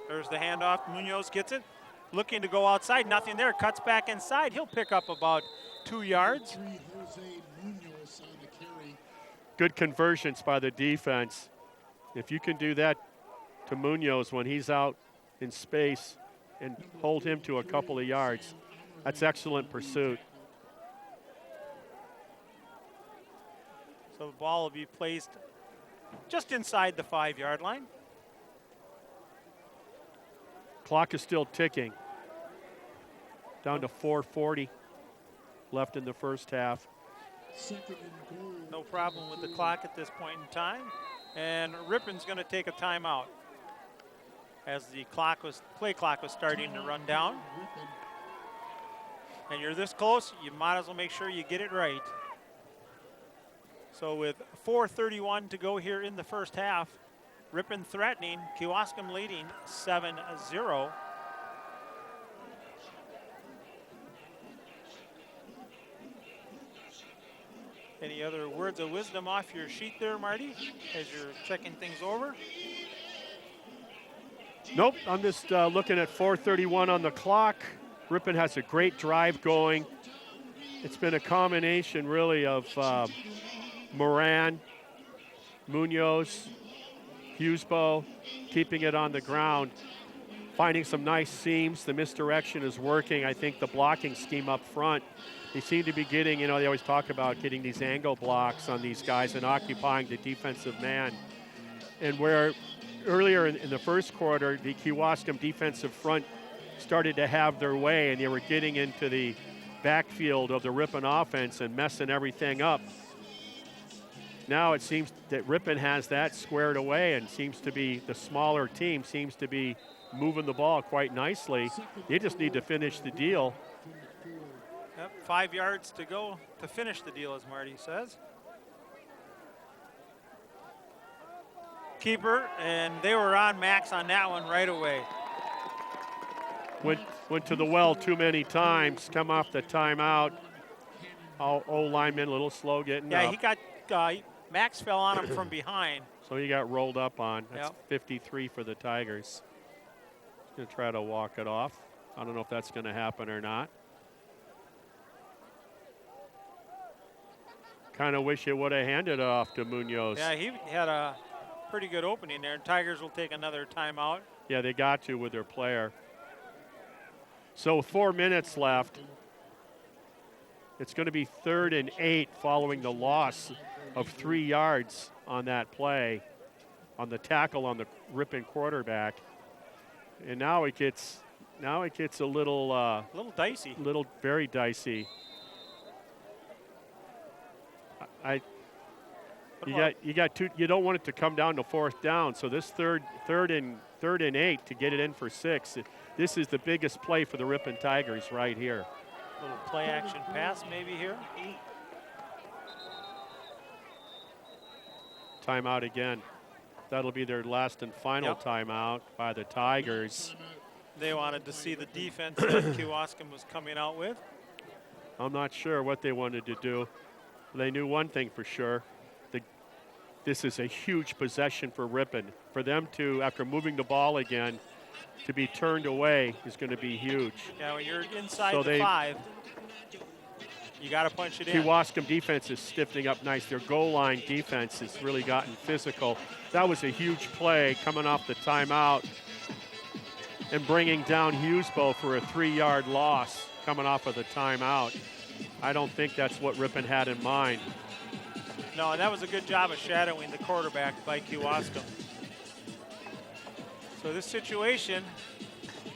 There's the handoff. Munoz gets it. Looking to go outside. Nothing there. Cuts back inside. He'll pick up about 2 yards. Good conversions by the defense. If you can do that to Munoz when he's out in space and hold him to a couple of yards, that's excellent pursuit. So the ball will be placed just inside the 5-yard line. Clock is still ticking. Down to 4:40 left in the first half. No problem with the clock at this point in time. And Ripon's going to take a timeout as the play clock was starting to run down. And you're this close, you might as well make sure you get it right. So with 4:31 to go here in the first half, Ripon threatening, Kewaskum leading 7-0. Any other words of wisdom off your sheet there, Marty, as you're checking things over? Nope, I'm just looking at 4:31 on the clock. Ripon has a great drive going. It's been a combination, really, of Moran, Munoz, Hughesbow, keeping it on the ground, finding some nice seams. The misdirection is working. I think the blocking scheme up front, they seem to be getting, they always talk about getting these angle blocks on these guys and occupying the defensive man. And where earlier in the first quarter, the Kewaskum defensive front started to have their way and they were getting into the backfield of the Ripon offense and messing everything up. Now it seems that Ripon has that squared away and seems to be, the smaller team seems to be moving the ball quite nicely. They just need to finish the deal. Yep, 5 yards to go to finish the deal, as Marty says. Keeper, and they were on Max on that one right away. Went to the well too many times, come off the timeout. Old lineman, a little slow getting up. Yeah, he got, Max fell on him from behind. So he got rolled up on. That's 53 for the Tigers. He's going to try to walk it off. I don't know if that's going to happen or not. Kind of wish it would have handed it off to Munoz. Yeah, he had a pretty good opening there. Tigers will take another timeout. Yeah, they got to with their player. So 4 minutes left. It's going to be 3rd and 8 following the loss of 3 yards on that play, on the tackle on the Ripon quarterback. And now it gets a little dicey. Very dicey. You don't want it to come down to 4th down. So this third and 8 to get it in for 6. This is the biggest play for the Ripon Tigers right here. Little play action pass maybe here. Timeout again. That'll be their last and final timeout by the Tigers. They wanted to see the defense that Kewaskum was coming out with. I'm not sure what they wanted to do. They knew one thing for sure. This is a huge possession for Ripon. For them to, after moving the ball again, to be turned away is going to be huge. Yeah, when you're inside the 5, you got to punch it in. Kewaskum defense is stiffening up nice. Their goal line defense has really gotten physical. That was a huge play coming off the timeout and bringing down Hughesbow for a 3-yard loss coming off of the timeout. I don't think that's what Ripon had in mind. No, and that was a good job of shadowing the quarterback by Kewaskum. So this situation,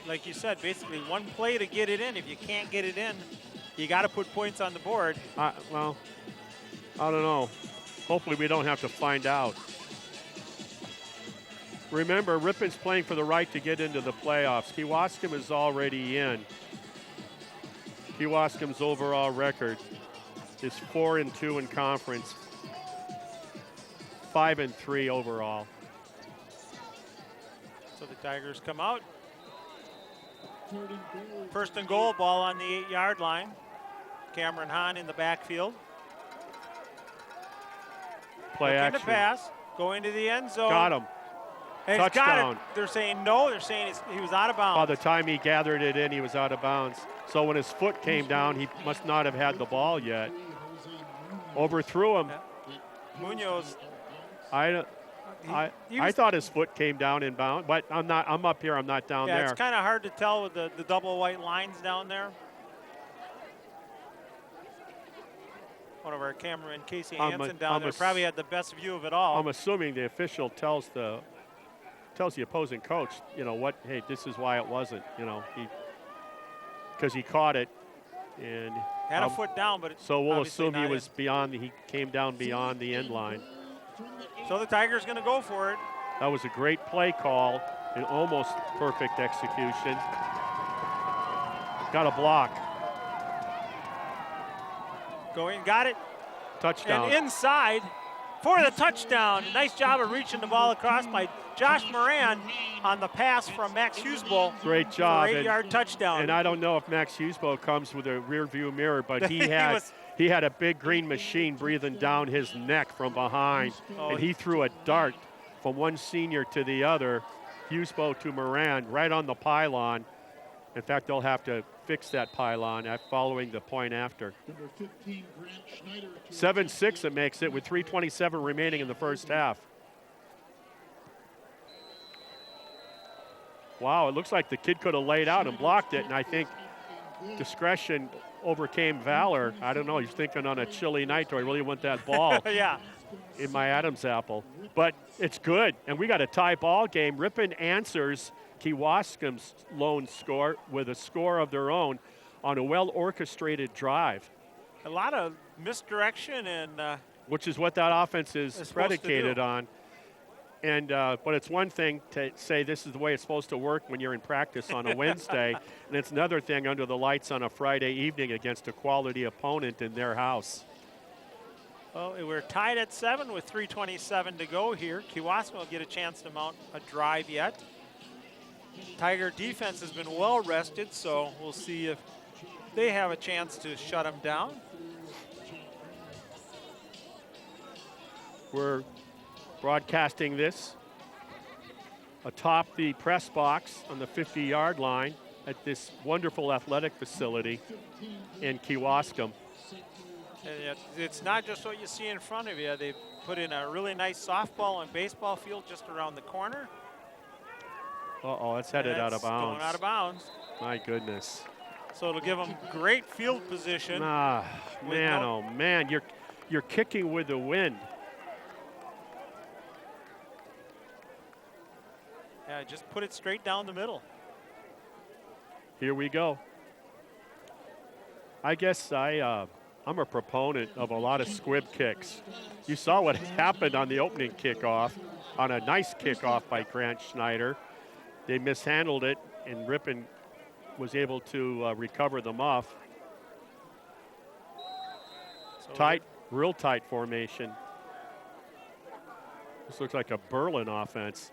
like you said, basically one play to get it in. If you can't get it in, you got to put points on the board. Well, I don't know. Hopefully we don't have to find out. Remember, Ripon's playing for the right to get into the playoffs. Kewaskum is already in. Kewaskum's overall record is 4-2 in conference, 5-3 overall. So the Tigers come out. 1st and goal, ball on the 8-yard line. Cameron Hahn in the backfield. Play Looking action. to pass, going to the end zone. Got him. And Touchdown. he's got it. They're saying no. They're saying he was out of bounds. By the time he gathered it in, he was out of bounds. So when his foot came down, he must not have had the ball yet. Overthrew him. Yeah. Munoz. I thought his foot came down in bounds, but I'm up here. I'm not down there. Yeah, it's kind of hard to tell with the double white lines down there. One of our cameramen, Casey Hansen, down there, probably had the best view of it all. I'm assuming the official tells tells the opposing coach, you know what? Hey, this is why it wasn't. You know, because he caught it and had a foot down, but so we'll assume he was beyond. He came down beyond the end line. So the Tigers going to go for it. That was a great play call and almost perfect execution. Got a block. Going, got it. Touchdown. And inside for the touchdown. Nice job of reaching the ball across by Josh Moran on the pass from Max Hughesbo. Great job. 8-yard touchdown. And I don't know if Max Hughesbo comes with a rear view mirror, but he had a big green machine breathing down his neck from behind. And he threw a dart from one senior to the other, Hughesbo to Moran, right on the pylon. In fact, they'll have to fix that pylon following the point after. 7-6 it makes it with 3:27 remaining in the first half. Wow, it looks like the kid could have laid out and blocked it, and I think discretion overcame valor. I don't know, he's thinking on a chilly night, do I really want that ball yeah. in my Adam's apple? But it's good, and we got a tie ball game. Ripon answers Kewaskum's lone score with a score of their own on a well-orchestrated drive. A lot of misdirection and which is what that offense is predicated on. And but it's one thing to say this is the way it's supposed to work when you're in practice on a Wednesday, and it's another thing under the lights on a Friday evening against a quality opponent in their house. Well, we're tied at 7 with 3:27 to go here. Kewaskum will get a chance to mount a drive yet. Tiger defense has been well rested, so we'll see if they have a chance to shut them down. We're broadcasting this atop the press box on the 50-yard line at this wonderful athletic facility in Kewaskum. And it's not just what you see in front of you. They've put in a really nice softball and baseball field just around the corner. Uh-oh, it's headed out of bounds. Going out of bounds. My goodness. So it'll give them great field position. Ah, man, oh man, you're kicking with the wind. Yeah, just put it straight down the middle. Here we go. I guess I'm a proponent of a lot of squib kicks. You saw what happened on the opening kickoff, on a nice kickoff by Grant Schneider. They mishandled it, and Ripon was able to recover the muff. So tight, real tight formation. This looks like a Berlin offense.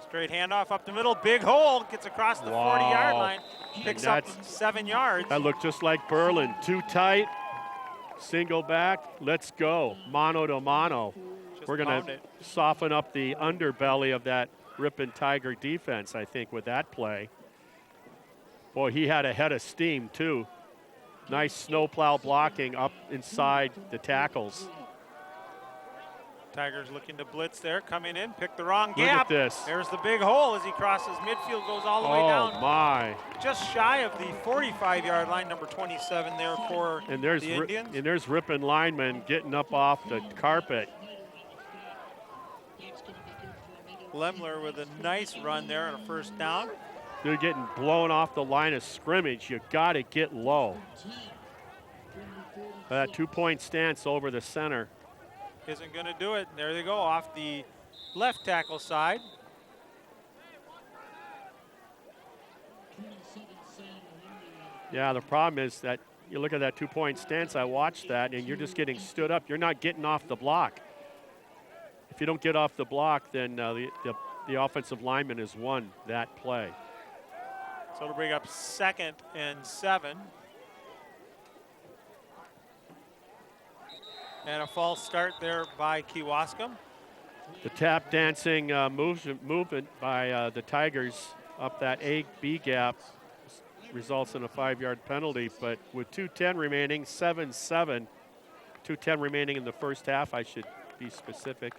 Straight handoff up the middle, big hole, gets across the 40-yard line, picks up 7 yards. That looked just like Berlin. Too tight, single back, let's go, mano to mano. We're going to soften up the underbelly of that Ripon Tiger defense, I think, with that play. Boy, he had a head of steam, too. Nice snowplow blocking up inside the tackles. Tigers looking to blitz there, coming in, pick the wrong gap. Look at this. There's the big hole as he crosses midfield, goes all the way down. Oh, my. Just shy of the 45-yard line, number 27 there for the Indians. And there's Ripon linemen getting up off the carpet. Lemler with a nice run there on a first down. They're getting blown off the line of scrimmage. You got to get low. That two-point stance over the center isn't going to do it. There they go off the left tackle side. Yeah, the problem is that you look at that two-point stance, I watched that, and you're just getting stood up. You're not getting off the block. If you don't get off the block, then the offensive lineman has won that play. So it'll bring up 2nd and 7. And a false start there by Kewaskum. The tap dancing movement by the Tigers up that A-B gap results in a 5-yard penalty, but with 2:10 remaining, 7-7. 2:10 remaining in the first half, I should be specific.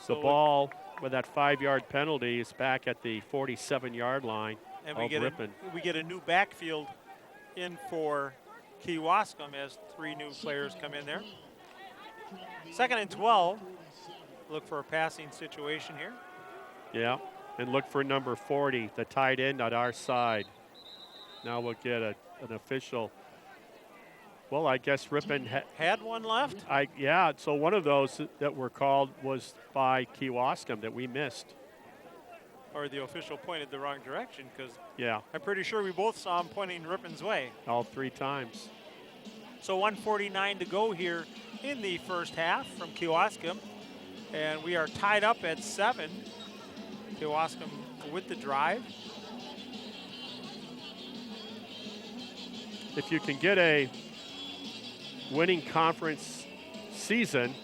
The ball with that 5-yard penalty is back at the 47-yard line and of Ripon. We get a new backfield in for Kewaskum as 3 new players come in there. 2nd and 12. look for a passing situation here. Yeah, and look for number 40, the tight end on our side. Now we'll get an official. Well, I guess Ripon had one left. Yeah, so one of those that were called was by Kewaskum that we missed. Or the official pointed the wrong direction, because yeah, I'm pretty sure we both saw him pointing Ripon's way. All 3 times. So 1:49 to go here in the first half from Kewaskum. And we are tied up at 7. Kewaskum with the drive. If you can get a winning conference season,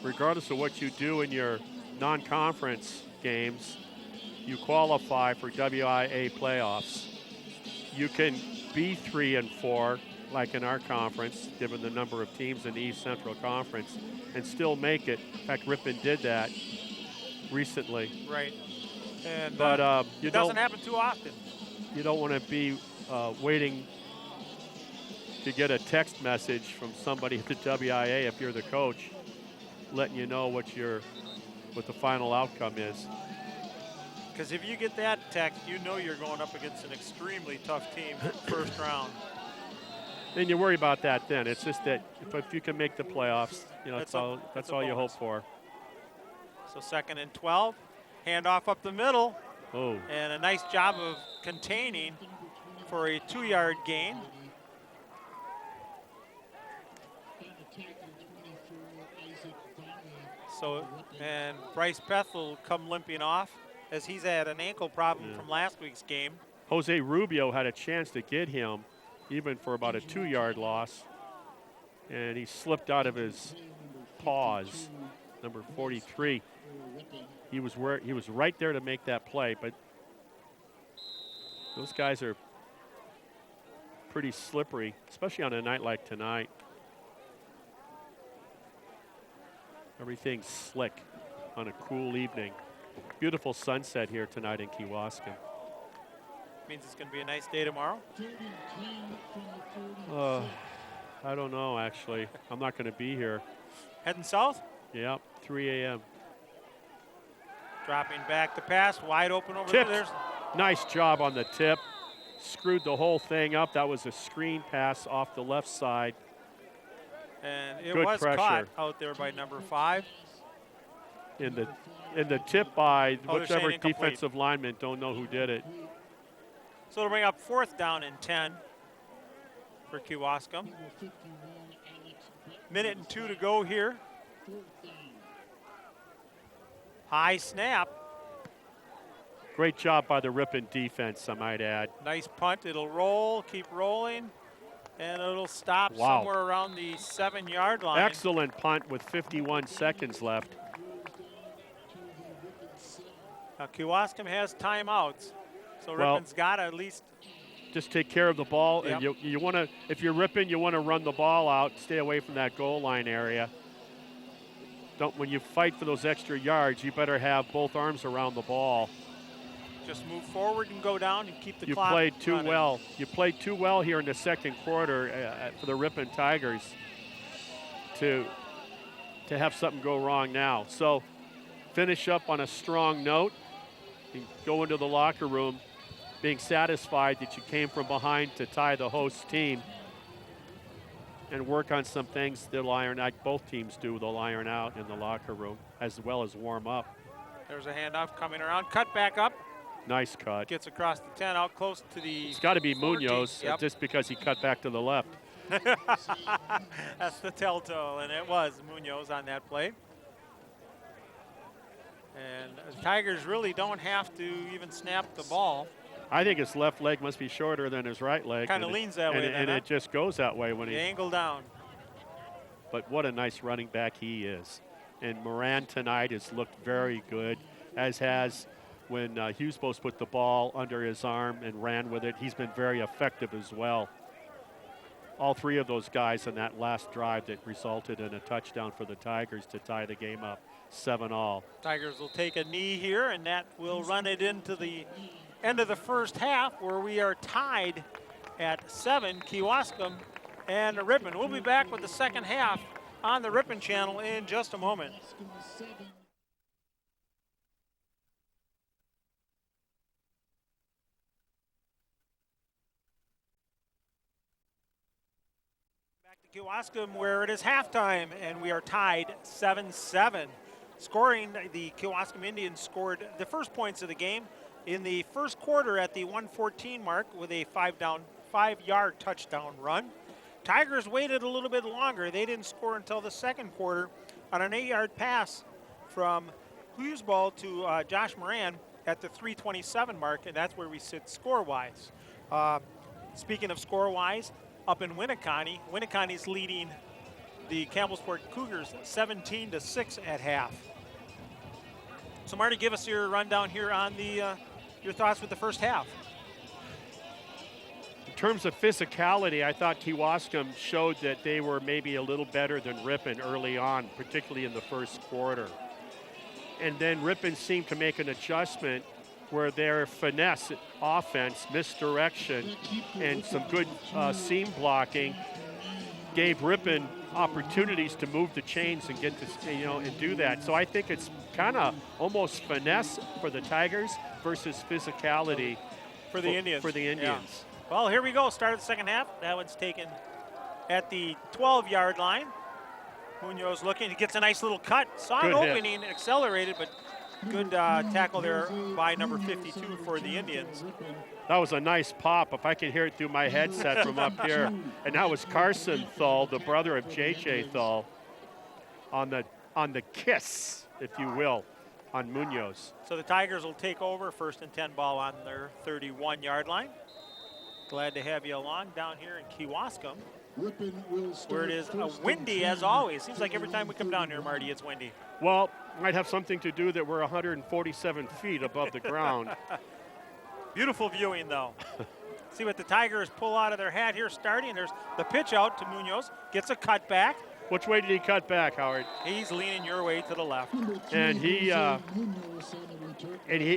regardless of what you do in your non-conference games, you qualify for WIA playoffs. You can be 3-4, like in our conference, given the number of teams in the East Central Conference, and still make it. In fact, Ripon did that recently. Right. And but it doesn't happen too often. You don't want to be waiting to get a text message from somebody at the WIA if you're the coach, letting you know what the final outcome is. Because if you get that text, you know you're going up against an extremely tough team first round. Then you worry about that then. It's just that if you can make the playoffs, you know, that's all you hope for. So 2nd and 12, handoff up the middle. Oh. And a nice job of containing for a 2-yard gain. So, and Bryce Peth will come limping off as he's had an ankle problem from last week's game. Jose Rubio had a chance to get him even for about a 2-yard loss, and he slipped out of his paws. Number 43. He was right there to make that play, but those guys are pretty slippery, especially on a night like tonight. Everything's slick on a cool evening. Beautiful sunset here tonight in Kewaskum. Means it's going to be a nice day tomorrow? I don't know, actually. I'm not going to be here. Heading south? Yep, 3 a.m. Dropping back to pass, wide open over Tipped. there. Nice job on the tip. Screwed the whole thing up. That was a screen pass off the left side. And it Good was pressure. caught out there by number 5. In the tip by whichever saying incomplete. defensive lineman, don't know who did it. So it'll bring up 4th down and 10 for Kewaskum. 1:02 to go here. High snap. Great job by the Ripon defense, I might add. Nice punt. It'll roll, keep rolling, and it'll stop somewhere around the 7-yard line. Excellent punt with 51 seconds left. Now Kewaskum has timeouts, so Ripon's got to at least just take care of the ball. Yep. And you want to, if you're Ripon, you want to run the ball out, stay away from that goal line area. When you fight for those extra yards, you better have both arms around the ball. just move forward and go down and keep the You clock played too running. well. You played too well here in the second quarter for the Ripon Tigers to have something go wrong now. So finish up on a strong note and go into the locker room being satisfied that you came from behind to tie the host team, and work on some things they'll iron out, both teams do, they'll iron out in the locker room as well as warm up. There's a handoff coming around, cut back up. Nice cut. Gets across the 10, out close to the It's got to be 14. Munoz, Yep. just because he cut back to the left. That's the telltale, and it was Munoz on that play. And the Tigers really don't have to even snap the ball. I think his left leg must be shorter than his right leg. Kind of leans that way. And it just goes that way when the he. angle down. But what a nice running back he is. And Moran tonight has looked very good, as has when Hughesbos put the ball under his arm and ran with it. He's been very effective as well. All three of those guys in that last drive that resulted in a touchdown for the Tigers to tie the game up 7-all. Tigers will take a knee here, and that will run it into the end of the first half, where we are tied at 7, Kewaskum and Ripon. We'll be back with the second half on the Ripon channel in just a moment. Kewaskum, where it is halftime, and we are tied 7-7. Scoring, the Kewaskum Indians scored the first points of the game in the first quarter at the 1:14 mark with a 5-yard touchdown run. Tigers waited a little bit longer. They didn't score until the second quarter on an 8-yard pass from Hughesball to Josh Moran at the 3:27 mark, and that's where we sit score-wise. Speaking of score-wise, up in Winneconne, Winneconne's leading the Campbellsport Cougars 17-6 at half. So Marty, give us your rundown here on the your thoughts with the first half. In terms of physicality, I thought Kewaskum showed that they were maybe a little better than Ripon early on, particularly in the first quarter. And then Ripon seemed to make an adjustment where their finesse offense, misdirection, and some good seam blocking gave Ripon opportunities to move the chains and get to, and do that. So I think it's kind of almost finesse for the Tigers versus physicality for the Indians. Yeah. Well, here we go. Start of the second half. That one's taken at the 12-yard line. Munoz looking. He gets a nice little cut. Saw an opening, accelerated, but good tackle there by number 52 for the Indians. That was a nice pop, if I can hear it through my headset from up here. And that was Carson Thull, the brother of J.J. Thull, on the kiss, if you will, on Munoz. So the Tigers will take over, 1st and 10 ball on their 31-yard line. Glad to have you along down here in Kewaskum, where it is windy as always. Seems like every time we come down here, Marty, it's windy. Well, might have something to do that we're 147 feet above the ground. Beautiful viewing, though. See what the Tigers pull out of their hat here starting. There's the pitch out to Munoz. Gets a cut back. Which way did he cut back, Howard? He's leaning your way to the left. And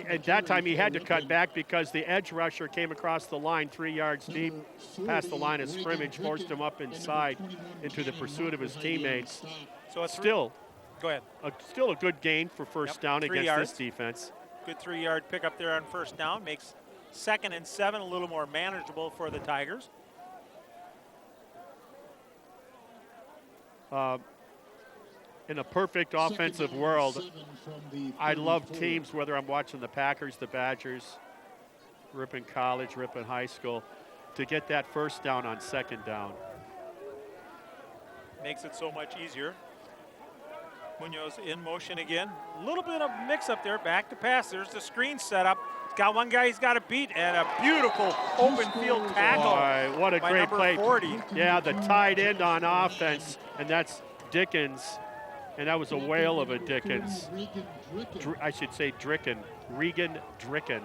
at that time he had to cut back because the edge rusher came across the line 3 yards deep, past the line of scrimmage, forced him up inside into the pursuit of his teammates. So it's still, go ahead. Still a good gain for first down against this defense. Good 3-yard pickup there on first down. Makes 2nd and 7 a little more manageable for the Tigers. In a perfect offensive world, I love teams, whether I'm watching the Packers, the Badgers, Ripon College, Ripon High School, to get that first down on 2nd down. Makes it so much easier. Munoz in motion again. A little bit of mix-up there, back to pass. There's the screen set up. Got one guy he's got to beat, and a beautiful open field tackle. Boy, what a great play. 40. Yeah, the tight end on offense, and that's Dickens. And that was a whale of a Dickens. I should say Dricken, Regan Dricken.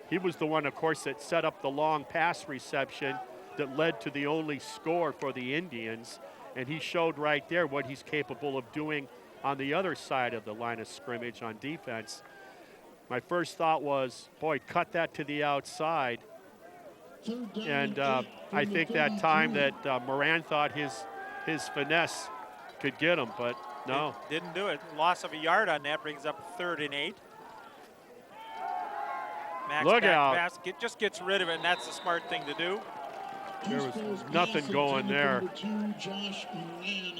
He was the one, of course, that set up the long pass reception that led to the only score for the Indians. And he showed right there what he's capable of doing on the other side of the line of scrimmage on defense. My first thought was, boy, cut that to the outside. And I think that time that Moran thought his finesse could get him, but no. Didn't do it. Loss of a yard on that brings up 3rd and 8. Max Look out. Pass, just gets rid of it, and that's the smart thing to do. There was nothing going there.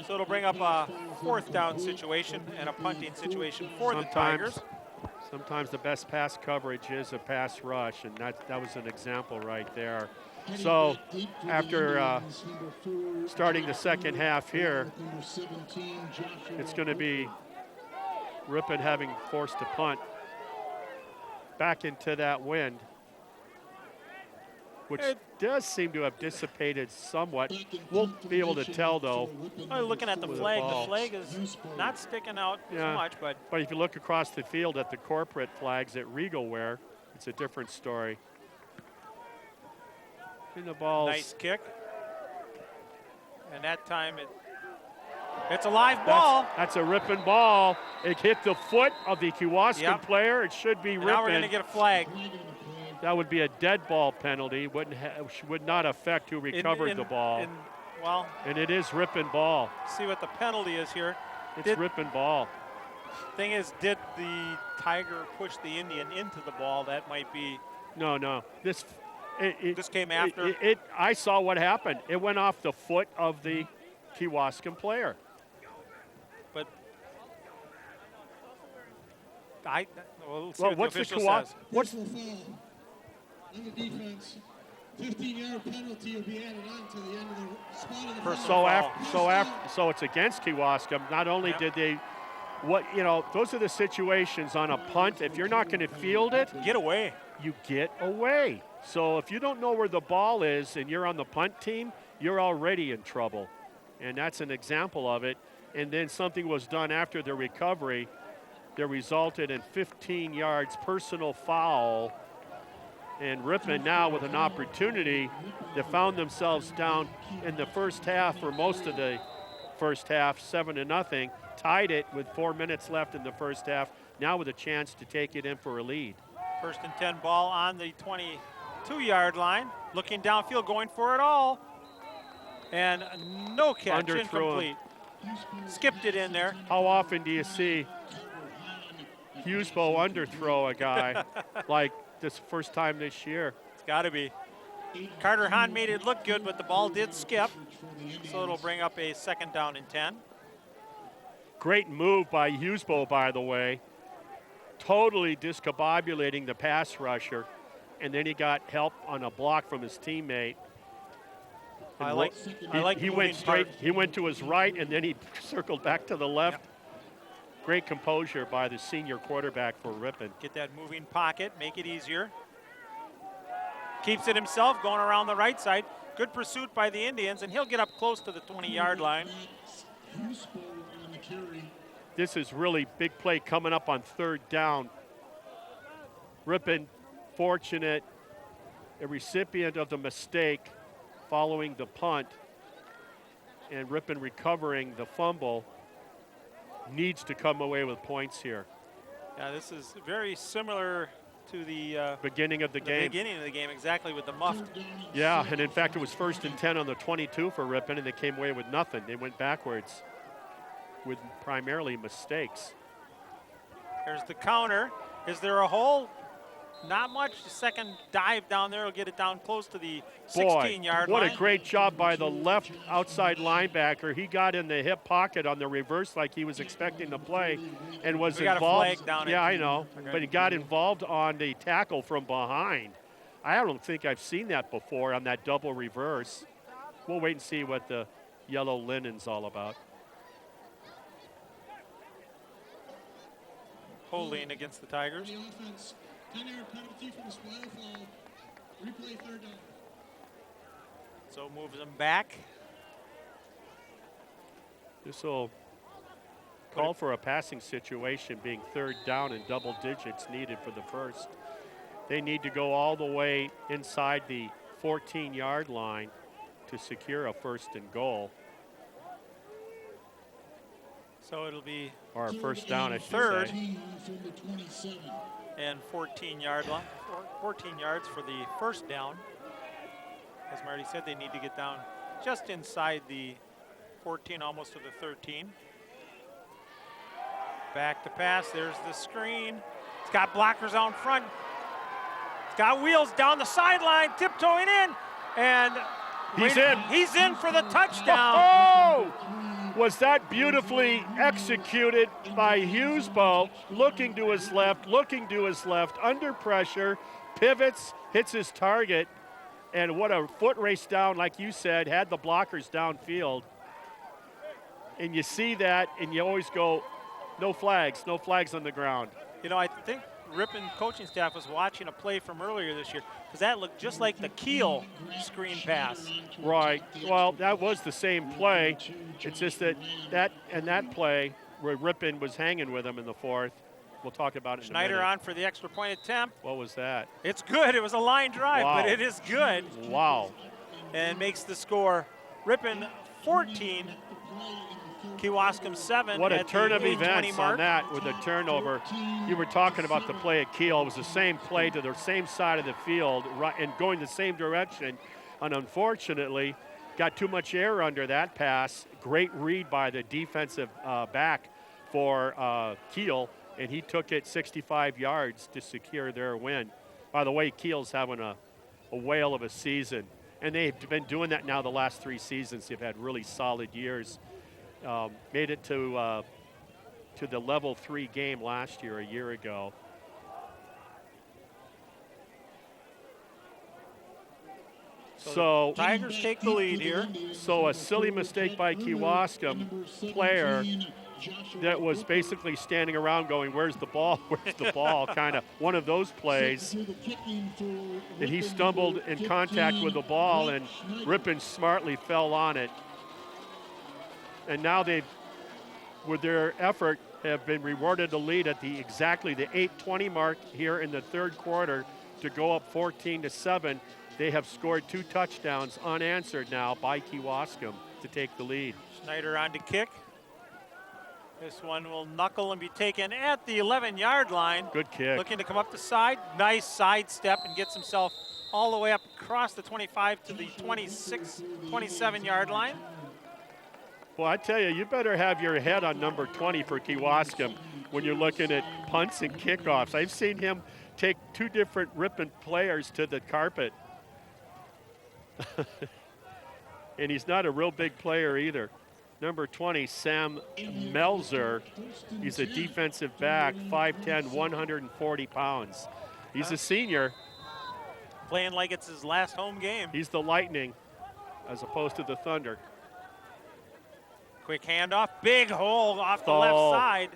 So it'll bring up a 4th down situation and a punting situation for the Tigers. Sometimes the best pass coverage is a pass rush, and that was an example right there. So after starting the second half here, it's going to be Ripon having forced to punt back into that wind, which does seem to have dissipated somewhat. We'll be able to tell, though. Looking at the flag is not sticking out too much. But if you look across the field at the corporate flags that Regal wear, it's a different story. In the balls. Nice kick. And that time it's a live ball. That's a Ripon ball. It hit the foot of the Kewaskum player. It should be Ripon. Now we're going to get a flag. That would be a dead ball penalty. Would not affect who recovered the ball. And it is Ripon ball. See what the penalty is here. It's Ripon ball. Thing is, did the Tiger push the Indian into the ball? That might be. No. This came after. I saw what happened. It went off the foot of the Kewaskum player. But we'll see Well, what what's the the official Kewaskum? says. What's Personal foul on the defense. 15-yard penalty will be added on to the end of the spot of the foul. so it's against Kewaskum. Not only did they, those are the situations on a punt. If you're not going to field it, Get away. you get away. So if you don't know where the ball is and you're on the punt team, you're already in trouble. And that's an example of it. And then something was done after the recovery that resulted in 15 yards personal foul. And Ripon now with an opportunity. They found themselves down in the first half for most of the first half, 7-0. Tied it with 4 minutes left in the first half. Now with a chance to take it in for a lead. 1st and 10 ball on the 22-yard line. Looking downfield, going for it all. And no catch, Underthrew incomplete. Skipped it in there. How often do you see Hughesbo underthrow a guy like this first time this year? It's got to be. Carter Hahn made it look good, but the ball did skip. So it'll bring up a 2nd down and 10. Great move by Hughesbo, by the way. Totally discombobulating the pass rusher. And then he got help on a block from his teammate. I like he went straight. He went to his right, and then he circled back to the left. Yep. Great composure by the senior quarterback for Ripon. Get that moving pocket, make it easier. Keeps it himself, going around the right side. Good pursuit by the Indians, and he'll get up close to the 20-yard line. This is really big play coming up on 3rd down. Ripon fortunate, a recipient of the mistake following the punt, and Ripon recovering the fumble, needs to come away with points here. Yeah, this is very similar to the beginning of the game. Beginning of the game, exactly, with the muffed. Yeah, and in fact, it was 1st and 10 on the 22 for Ripon, and they came away with nothing. They went backwards with primarily mistakes. There's the counter. Is there a hole? Not much. The second dive down there will get it down close to the 16-yard line. What a great job by the left outside linebacker. He got in the hip pocket on the reverse like he was expecting to play and was involved. Got a flag down. Yeah, I know. Okay. But he got involved on the tackle from behind. I don't think I've seen that before on that double reverse. We'll wait and see what the yellow linen's all about. Holding against the Tigers. 10-yard penalty for the spoil foul. Replay 3rd down. So moves them back. This will call for a passing situation, being 3rd down and double digits needed for the first. They need to go all the way inside the 14-yard line to secure a 1st and goal. So it'll be or a 1st down at 3rd and 14 yards for the 1st down. As Marty said, they need to get down just inside the 14, almost to the 13. Back to pass, there's the screen. It's got blockers out front. It's got wheels down the sideline, tiptoeing in, and he's in for the touchdown. Oh! Was that beautifully executed by Hughesbo, looking to his left, under pressure, pivots, hits his target, and what a foot race down, like you said, had the blockers downfield. And you see that, and you always go, no flags on the ground. You know, I think Ripon coaching staff was watching a play from earlier this year, because that looked just like the Keel screen pass. Right. Well, that was the same play. It's just that play where Ripon was hanging with him in the 4th. We'll talk about it in a minute. Schneider on for the extra point attempt. What was that? It's good. It was a line drive, wow. But it is good. Wow. And makes the score Ripon 14, Kewaskum 7. What a turn of events mark. on that with the turnover. You were talking about the play at Kiel. It was the same play to the same side of the field and going the same direction. And unfortunately, got too much air under that pass. Great read by the defensive back for Kiel, and he took it 65 yards to secure their win. By the way, Kiel's having a whale of a season. And they've been doing that now the last 3 seasons. They've had really solid years. Made it to the level 3 game last year, a year ago. So Tigers take the lead here. So a silly mistake by Kewaskum player that was basically standing around going, where's the ball, where's the ball, kind of one of those plays. And he stumbled in contact with the ball, and Ripon smartly fell on it. And now they've, with their effort, have been rewarded a lead at exactly the 8:20 mark here in the 3rd quarter to go up 14-7. They have scored 2 touchdowns unanswered now by Kewaskum to take the lead. Schneider on to kick. This one will knuckle and be taken at the 11-yard line. Good kick. Looking to come up the side. Nice side step and gets himself all the way up across the 25 to the 26, 27-yard line. Well, I tell you better have your head on number 20 for Kewaskum when you're looking at punts and kickoffs. I've seen him take 2 different Ripon players to the carpet. And he's not a real big player either. Number 20, Sam Melzer. He's a defensive back, 5'10", 140 pounds. He's a senior. Playing like it's his last home game. He's the Lightning as opposed to the Thunder. Quick handoff, big hole off the left side.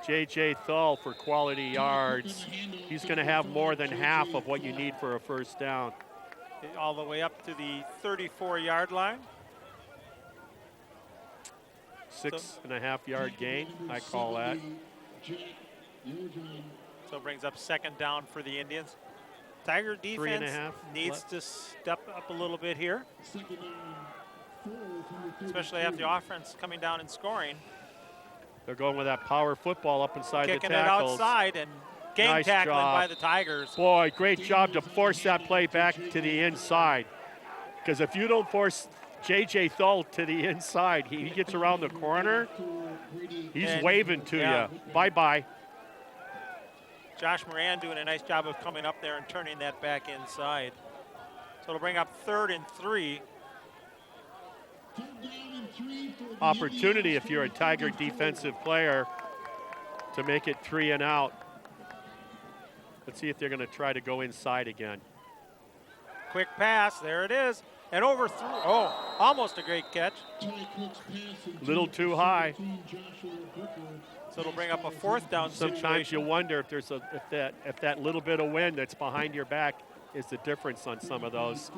J.J. Thull for quality yards. He's going to have more than half of what you need for a first down. All the way up to the 34-yard line. 6.5-yard gain, I call that. So it brings up 2nd down for the Indians. Tiger defense needs to step up a little bit here, especially after the offense coming down and scoring. They're going with that power football up inside the tackles. Kicking it outside and game tackling by the Tigers. Boy, great job to force that play back to the inside. Because if you don't force J.J. Thull to the inside, he gets around the corner, he's waving to you. Bye-bye. Josh Moran doing a nice job of coming up there and turning that back inside. So it'll bring up 3rd and 3. Opportunity if you're a Tiger defensive player to make it 3 and out. Let's see if they're going to try to go inside again. Quick pass, there it is. And overthrew, almost a great catch. Little too high. So it'll bring up a 4th down situation. Sometimes you wonder if there's if that little bit of wind that's behind your back is the difference on some of those.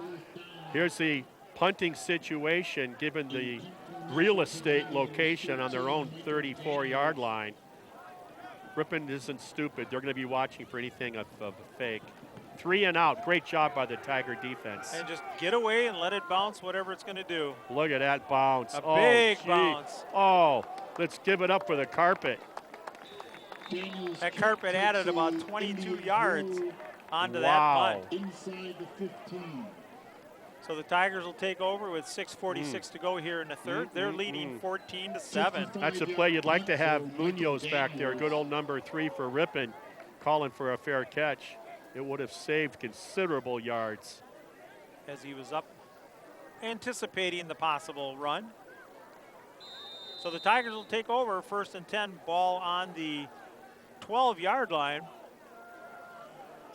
Here's the punting situation given the real estate location on their own 34-yard line. Ripon isn't stupid. They're going to be watching for anything of a fake. 3 and out. Great job by the Tiger defense. And just get away and let it bounce, whatever it's going to do. Look at that bounce. A big bounce. Oh, let's give it up for the carpet. That carpet added about 22 yards onto that punt. Inside the 15. So the Tigers will take over with 6:46 to go here in the 3rd. They're leading 14-7. That's a play you'd like to have Munoz back there, good old number 3 for Ripon, calling for a fair catch. It would have saved considerable yards. As he was up anticipating the possible run. So the Tigers will take over, 1st and 10, ball on the 12-yard line.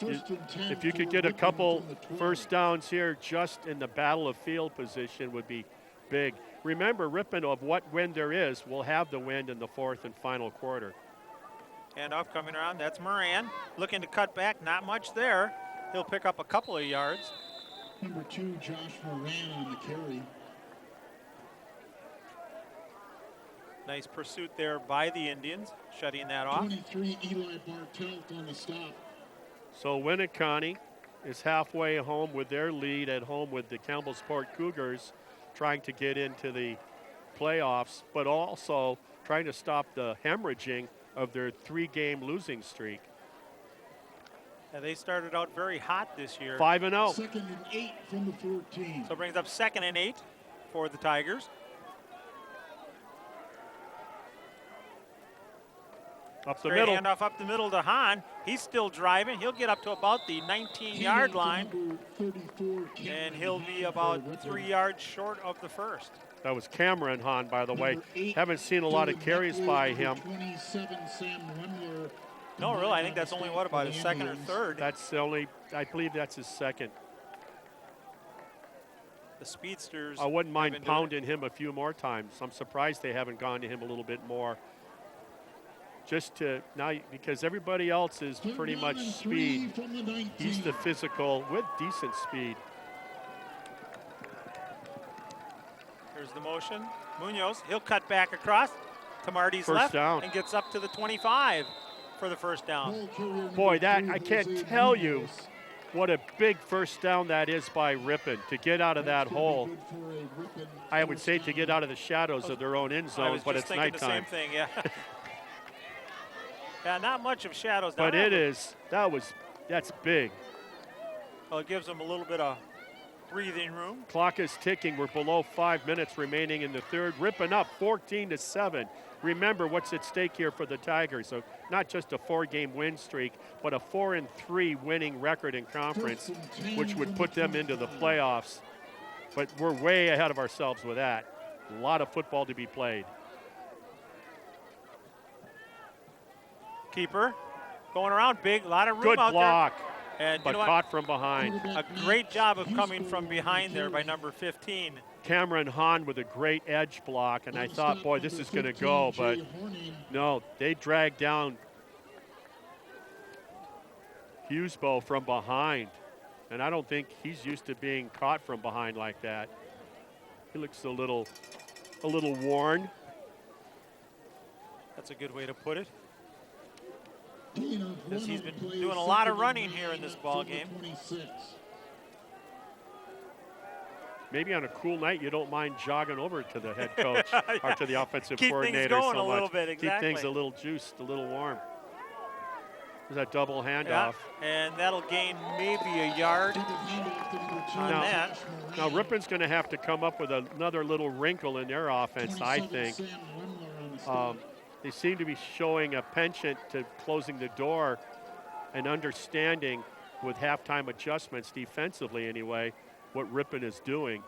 If you could get a couple first downs here just in the battle of field position would be big. Remember, Ripon, of what wind there is, will have the wind in the 4th and final quarter. Handoff coming around, that's Moran. Looking to cut back, not much there. He'll pick up a couple of yards. Number 2, Josh Moran on the carry. Nice pursuit there by the Indians, shutting that off. 23, Eli Bartelt on the stop. So Winneconne is halfway home with their lead at home with the Campbellsport Cougars, trying to get into the playoffs, but also trying to stop the hemorrhaging of their 3-game losing streak. And they started out very hot this year. 5-0. 2nd and 8 from the 14. So it brings up 2nd and 8 for the Tigers. Up the Straight middle. handoff up the middle to Hahn. He's still driving. He'll get up to about the 19-yard line, and he'll be about 3 yards short of the first. That was Cameron Hahn, by the way. Haven't seen a lot of carries by him. No, really, I think that's only, what, about his second or third? That's the only, I believe that's his second. The speedsters. I wouldn't mind pounding him a few more times. I'm surprised they haven't gone to him a little bit more. Just to, now, because everybody else is pretty much speed. He's the physical with decent speed. Here's the motion. Munoz, he'll cut back across to Marty's left and gets up to the 25 for the first down. Boy, that, I can't tell you what a big first down that is by Ripon to get out of that hole. I would say to get out of the shadows of their own end zone, but it's nighttime. The same thing, yeah. Yeah, not much of shadows. But it is, that's big. Well, it gives them a little bit of breathing room. Clock is ticking. We're below 5 minutes remaining in the third. Ripon up 14-7. Remember what's at stake here for the Tigers. So not just a 4-game win streak, but a 4-3 winning record in conference, which would put them into the playoffs. But we're way ahead of ourselves with that. A lot of football to be played. Keeper going around big, a lot of room Good out block, there. And but caught from behind. A great job of coming from behind there by number 15. Cameron Hahn with a great edge block, and I thought, boy, this is going to go, but no, they dragged down Hughesbow from behind, and I don't think he's used to being caught from behind like that. He looks a little worn. That's a good way to put it. Because he's been doing a lot of running here in this ball game. Maybe on a cool night, you don't mind jogging over to the head coach or to the offensive coordinator Keep things going so a little bit, exactly. Keep things a little juiced, a little warm. There's that double handoff. Yeah, and that'll gain maybe a yard on that. Now, Ripon's going to have to come up with another little wrinkle in their offense, I think. They seem to be showing a penchant to closing the door and understanding with halftime adjustments defensively anyway what Ripon is doing.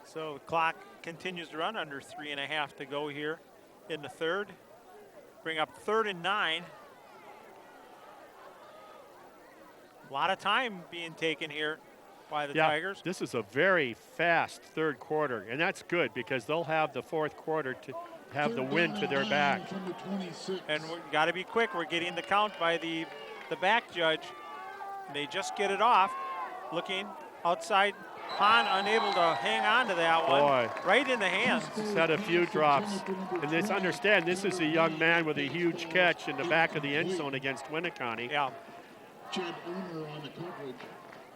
So the clock continues to run, under 3.5 to go here in the third. Bring up 3rd and 9. A lot of time being taken here by the Tigers. This is a very fast third quarter, and that's good because they'll have the fourth quarter to have the wind to their back. And we've got to be quick. We're getting the count by the back judge. They just get it off. Looking outside. Hahn unable to hang on to that one. Boy. Right in the hands. He's had a few drops. And understand, this is a young man with a huge catch in the back of the end zone against Winneconne. Yeah.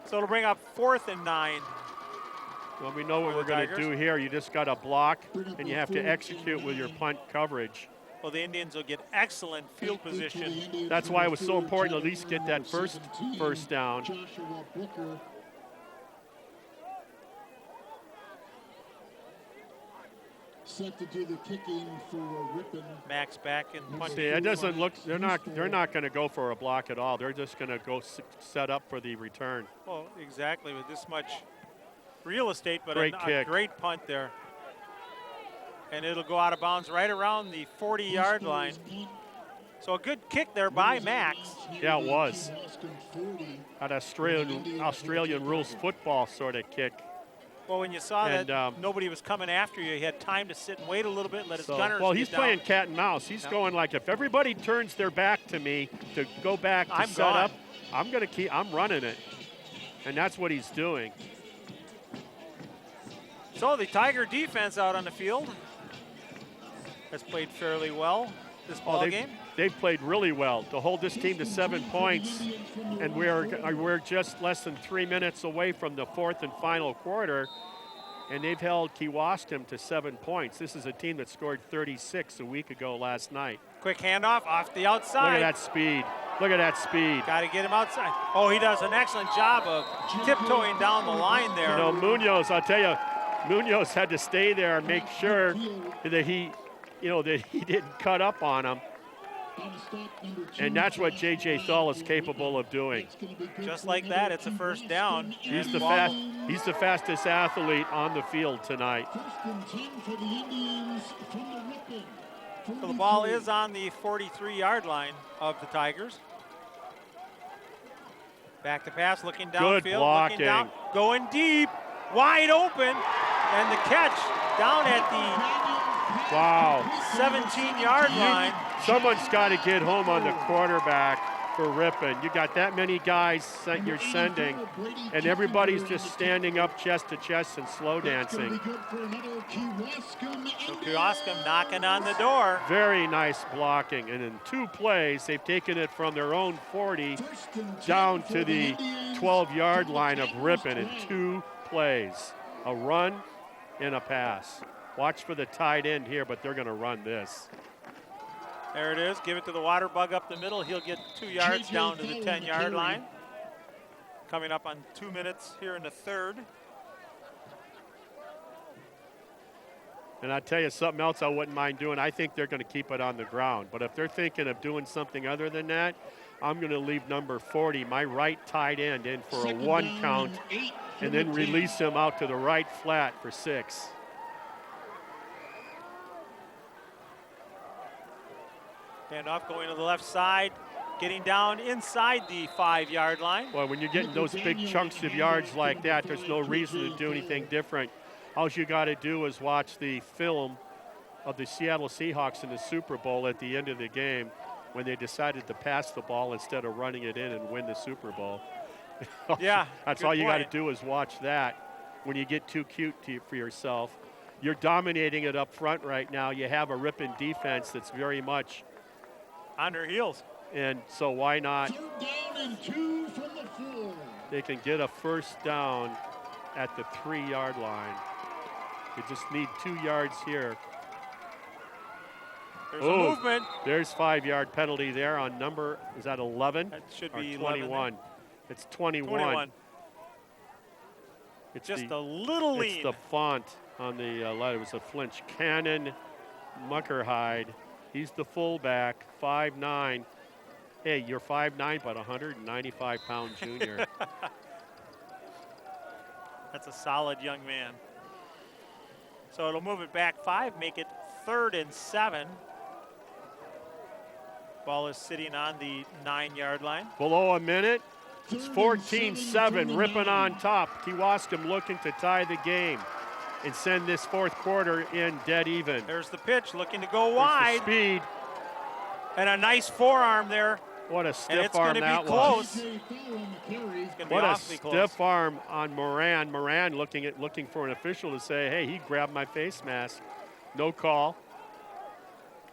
So it'll bring up 4th and 9. Well, we know what we're going to do here. You just got to block, and you have to execute with your punt coverage. Well, the Indians will get excellent field position. That's why it was so important to at least get that first down. Set to do the kicking for Ripon. Max back and punch. See, it doesn't look. They're not going to go for a block at all. They're just going to go set up for the return. Well, exactly, with this much real estate, but great a great punt there. And it'll go out of bounds right around the 40-yard line. So a good kick there by Max. Yeah, it was. An Australian rules football sort of kick. Well, when you saw that nobody was coming after you, he had time to sit and wait a little bit and let his gunners Well, he's get down. playing cat and mouse. He's going like, if everybody turns their back to me to go back to set up, I'm running it. And that's what he's doing. So the Tiger defense out on the field has played fairly well this ball game. They've played really well to hold this team to 7 points, and we're just less than 3 minutes away from the fourth and final quarter, and they've held Kewaskum to 7 points. This is a team that scored 36 a week ago last night. Quick handoff off the outside. Look at that speed. Look at that speed. Got to get him outside. Oh, he does an excellent job of tiptoeing down the line there. You know, Munoz, I'll tell you, Munoz had to stay there and make sure that he that he didn't cut up on him. And that's what J.J. Thull is capable of doing. Just like that, it's a first down. He's the fastest athlete on the field tonight. So the ball is on the 43-yard line of the Tigers. Back to pass, looking downfield. Good blocking. Looking down, going deep, wide open, and the catch down at the 17-yard line. Someone's got to get home on the quarterback for Ripon. You got that many guys you're sending, and everybody's just standing up chest to chest and slow dancing. So Kewaskum knocking on the door. Very nice blocking, and in 2 plays, they've taken it from their own 40 down to the 12-yard line of Ripon in 2 plays, a run and a pass. Watch for the tight end here, but they're going to run this. There it is. Give it to the water bug up the middle. He'll get 2 yards down to the 10-yard line. Coming up on 2 minutes here in the third. And I'll tell you something else I wouldn't mind doing. I think they're going to keep it on the ground. But if they're thinking of doing something other than that, I'm going to leave number 40, my right tight end, in for a 1 count and then release him out to the right flat for 6. Handoff going to the left side, getting down inside the 5-yard line. Well, when you're getting those big chunks of yards like that, there's no reason to do anything different. All you got to do is watch the film of the Seattle Seahawks in the Super Bowl at the end of the game when they decided to pass the ball instead of running it in and win the Super Bowl. Yeah, that's all you got to do is watch that. When you get too cute for yourself, you're dominating it up front right now. You have a Ripon defense that's very much on their heels. And so why not? 3rd down and 2 from the 4. They can get a first down at the 3-yard line. They just need 2 yards here. There's a movement. There's 5-yard penalty there on number, is that 11? That should be 21. It's 21. 21. It's just a little lean. It's the font on the letter. It was a flinch. Cannon Muckerhide. He's the fullback, 5'9". Hey, you're 5'9", but 195-pound junior. That's a solid young man. So it'll move it back 5, make it 3rd and 7. Ball is sitting on the 9-yard line. Below a minute. It's 14-7, Ripon on top. Kewaskum looking to tie the game and send this 4th quarter in dead even. There's the pitch, looking to go wide. Speed. And a nice forearm there. What a stiff arm that was. It's going to be close. What a stiff arm on Moran. Moran looking for an official to say, hey, he grabbed my face mask. No call.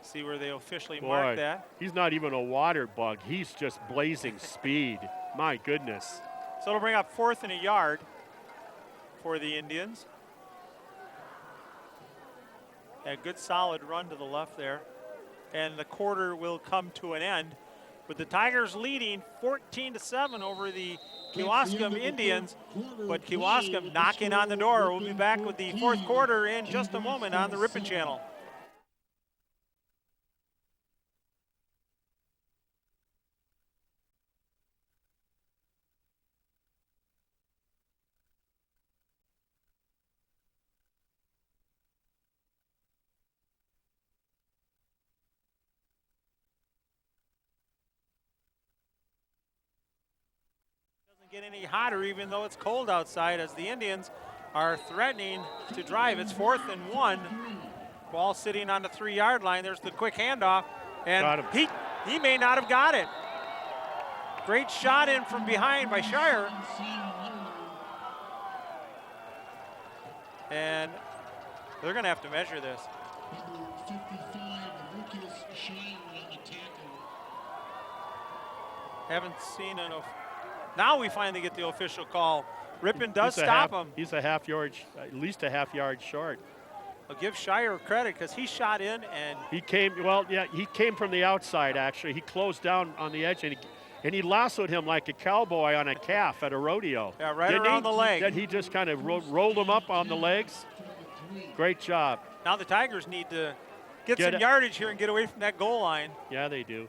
See where they officially mark that. He's not even a water bug. He's just blazing speed. My goodness. So it'll bring up 4th and a yard for the Indians. A good solid run to the left there. And the quarter will come to an end with the Tigers leading 14-7 over the Kewaskum Indians. But Kewaskum knocking on the door. We'll be back with the 4th quarter in just a moment on the Ripon Channel. Get any hotter even though it's cold outside as the Indians are threatening to drive. It's 4th and 1. Ball sitting on the 3-yard line. There's the quick handoff and he may not have got it. Great shot in from behind by Shire. And they're going to have to measure this. Haven't seen enough. Now we finally get the official call. Ripon does stop him. He's a half yard, at least a half yard short. I'll give Shire credit because he shot in and he came. Well, yeah, he came from the outside actually. He closed down on the edge and he lassoed him like a cowboy on a calf at a rodeo. Yeah, right around the leg. Then he just kind of rolled him up on the legs. Great job. Now the Tigers need to get some yardage here and get away from that goal line. Yeah, they do.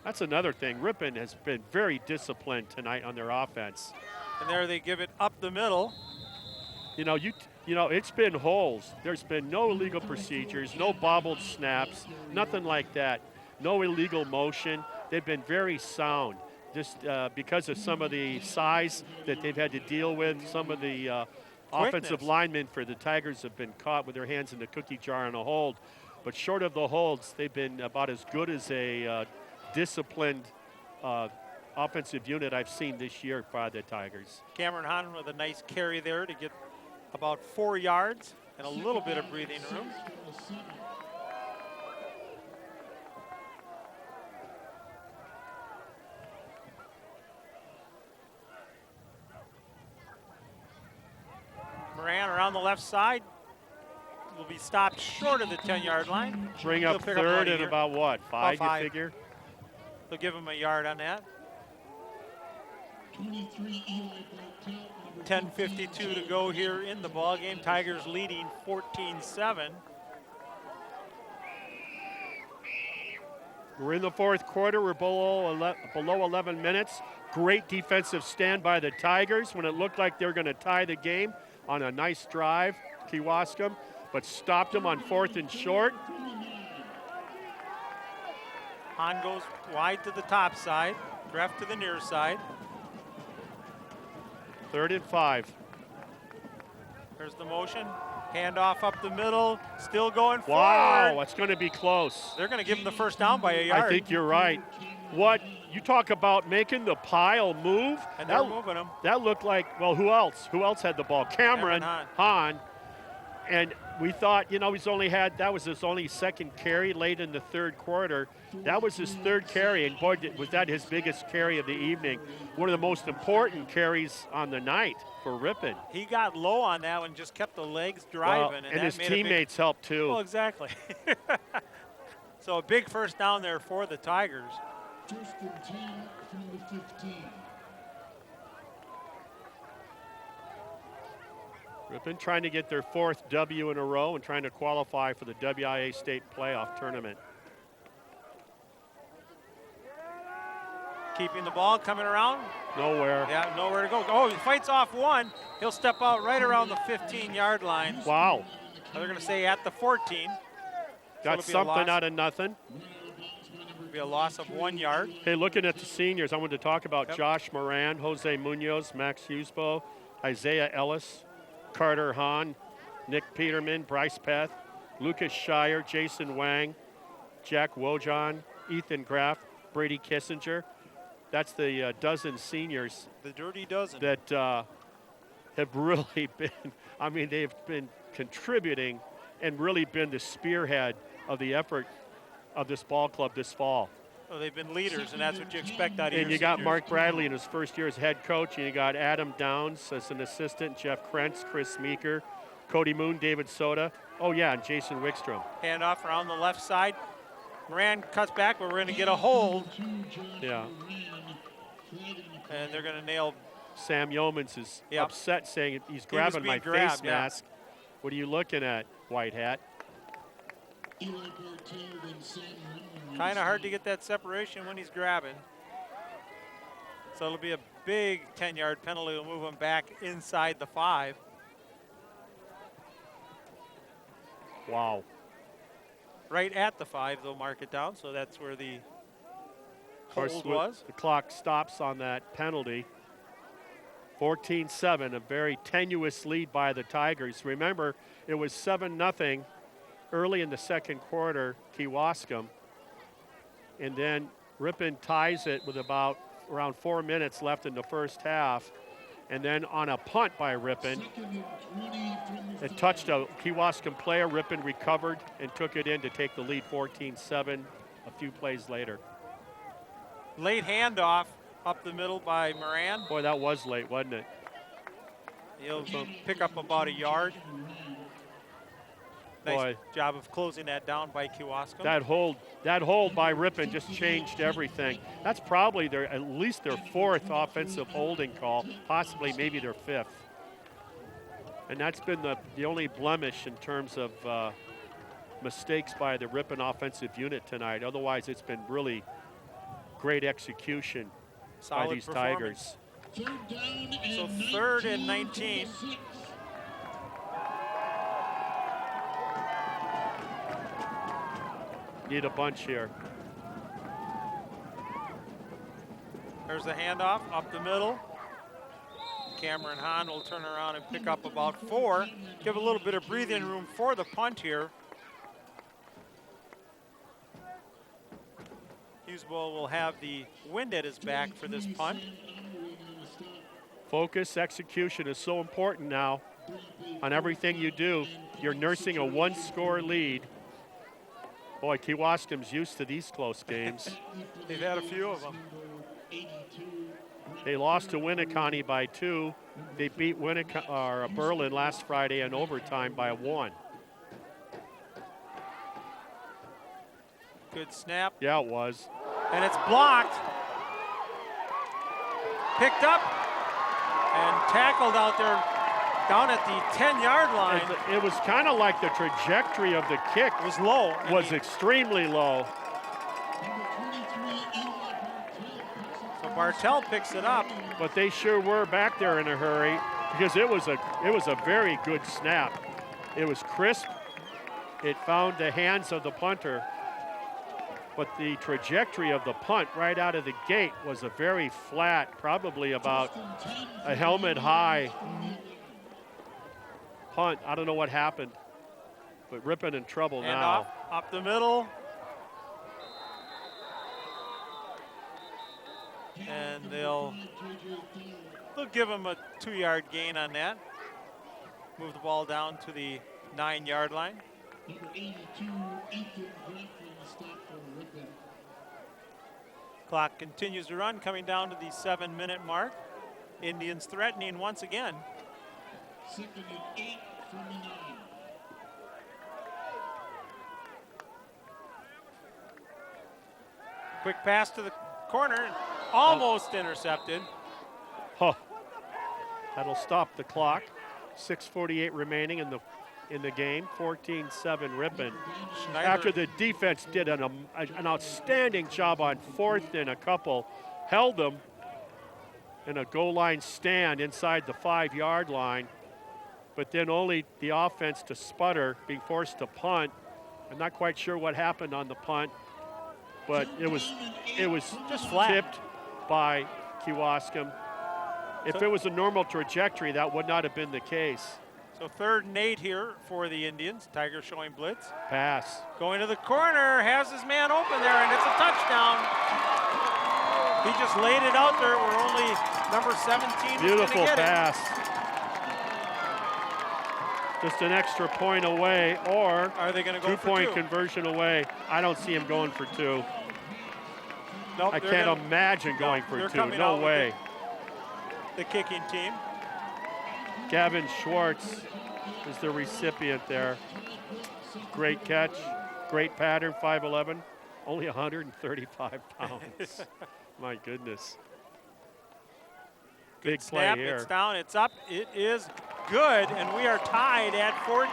That's another thing. Ripon has been very disciplined tonight on their offense. And there they give it up the middle. You know, it's been holes. There's been no illegal procedures, no bobbled snaps, nothing like that. No illegal motion. They've been very sound. Just because of some of the size that they've had to deal with, some of the offensive linemen for the Tigers have been caught with their hands in the cookie jar on a hold. But short of the holds, they've been about as good as a disciplined offensive unit I've seen this year by the Tigers. Cameron Hahn with a nice carry there to get about 4 yards and a little bit of breathing room. Moran around the left side will be stopped short of the 10-yard line. Bring up third and about what, 5, you figure? They'll give him a yard on that. 10:52 to go here in the ball game. Tigers leading 14-7. We're in the fourth quarter. We're below 11 minutes. Great defensive stand by the Tigers when it looked like they were going to tie the game on a nice drive, Kewaskum, but stopped them on 4th and short. Hahn goes wide to the top side, Greff to the near side. 3rd and 5. There's the motion. Handoff up the middle, still going forward. Wow, it's going to be close. They're going to give him the first down by a yard. I think you're right. What you talk about making the pile move. And they're moving them. That looked like, well, who else? Who else had the ball? Cameron Hahn. And we thought, you know, that was his only second carry late in the third quarter. That was his third carry, and boy, was that his biggest carry of the evening. One of the most important carries on the night for Ripon. He got low on that one, just kept the legs driving. And his teammates helped too. Well, exactly. So a big first down there for the Tigers. 1st and 10 from the 15. Ripon trying to get their 4th W in a row and trying to qualify for the WIA state playoff tournament. Keeping the ball, coming around. Nowhere. Yeah, nowhere to go. Oh, he fights off one. He'll step out right around the 15-yard line. Wow. They're going to say at the 14. Got something out of nothing. It'll be a loss of 1 yard. Hey, looking at the seniors, I wanted to talk about Josh Moran, Jose Munoz, Max Husbo, Isaiah Ellis, Carter Hahn, Nick Peterman, Bryce Peth, Lucas Shire, Jason Wang, Jack Wojon, Ethan Graff, Brady Kissinger. That's the dozen seniors. The dirty dozen. That have really been, I mean, they've been contributing and really been the spearhead of the effort of this ball club this fall. Well, they've been leaders, and that's what you expect out of your And you got seniors. Mark Bradley in his first year as head coach, and you got Adam Downs as an assistant, Jeff Krentz, Chris Meeker, Cody Moon, David Soda. Oh, yeah, and Jason Wickstrom. Handoff around the left side. Moran cuts back, but we're going to get a hold. Yeah. And they're going to nail. Sam Yeomans is upset, saying he's grabbing my grabbed, face mask. What are you looking at, White Hat? Kind of hard to get that separation when he's grabbing. So it'll be a big 10-yard penalty to move him back inside the 5. Wow. Right at the 5, they'll mark it down, so that's where the hold was. The clock stops on that penalty. 14-7, a very tenuous lead by the Tigers. Remember, it was 7-0 early in the second quarter, Kewaskum. And then Ripon ties it with around 4 minutes left in the first half. And then on a punt by Ripon, it touched a Kewaskum player. Ripon recovered and took it in to take the lead 14-7 a few plays later. Late handoff up the middle by Moran. Boy, that was late, wasn't it? He'll pick up about a yard. Nice job of closing that down by Kewaskum. That hold by Ripon just changed everything. That's probably at least their 4th offensive holding call, possibly maybe their 5th. And that's been the only blemish in terms of mistakes by the Ripon offensive unit tonight. Otherwise, it's been really great execution by these Tigers. So 3rd and 19. Need a bunch here. There's the handoff up the middle. Cameron Hahn will turn around and pick up about 4. Give a little bit of breathing room for the punt here. Hughesville will have the wind at his back for this punt. Focus, execution is so important now on everything you do. You're nursing a 1-score lead. Boy, Kewaskum's used to these close games. They've had a few of them. They lost to Winneconne by 2. They beat Berlin last Friday in overtime by 1. Good snap. Yeah, it was. And it's blocked. Picked up and tackled out there down at the 10-yard line. It was kind of like the trajectory of the kick was low. Was extremely low. So Bartell picks it up. But they sure were back there in a hurry because it was a very good snap. It was crisp. It found the hands of the punter. But the trajectory of the punt right out of the gate was a very flat, probably about a helmet high punt. I don't know what happened, but Ripon in trouble now. Up the middle. And they'll give him a 2-yard gain on that. Move the ball down to the 9-yard line. Number 82, Ethan Grafton, stop for Ripon. Clock continues to run, coming down to the 7-minute mark. Indians threatening once again. 2nd and 8 from the 9. Quick pass to the corner, almost intercepted. Huh. That'll stop the clock. 6:48 remaining in the game. 14-7 Ripon. Schneider. After the defense did an outstanding job on 4th and a couple, held them in a goal line stand inside the 5-yard line, but then only the offense to sputter, being forced to punt. I'm not quite sure what happened on the punt, but it was just flat. Tipped by Kewaskum. If it was a normal trajectory, that would not have been the case. So 3rd and 8 here for the Indians. Tigers showing blitz. Pass. Going to the corner, has his man open there, and it's a touchdown. He just laid it out there where only number 17 Beautiful was gonna get pass. Just an extra point away, or Are they going to go for 2-point 2? conversion away. I don't see him going for 2. Nope, I can't imagine going for 2. No way. The kicking team. Gavin Schwartz is the recipient there. Great catch, great pattern, 5'11", only 135 pounds. My goodness. Big play Snap, here. it's down, it's up, it is good, and we are tied at 14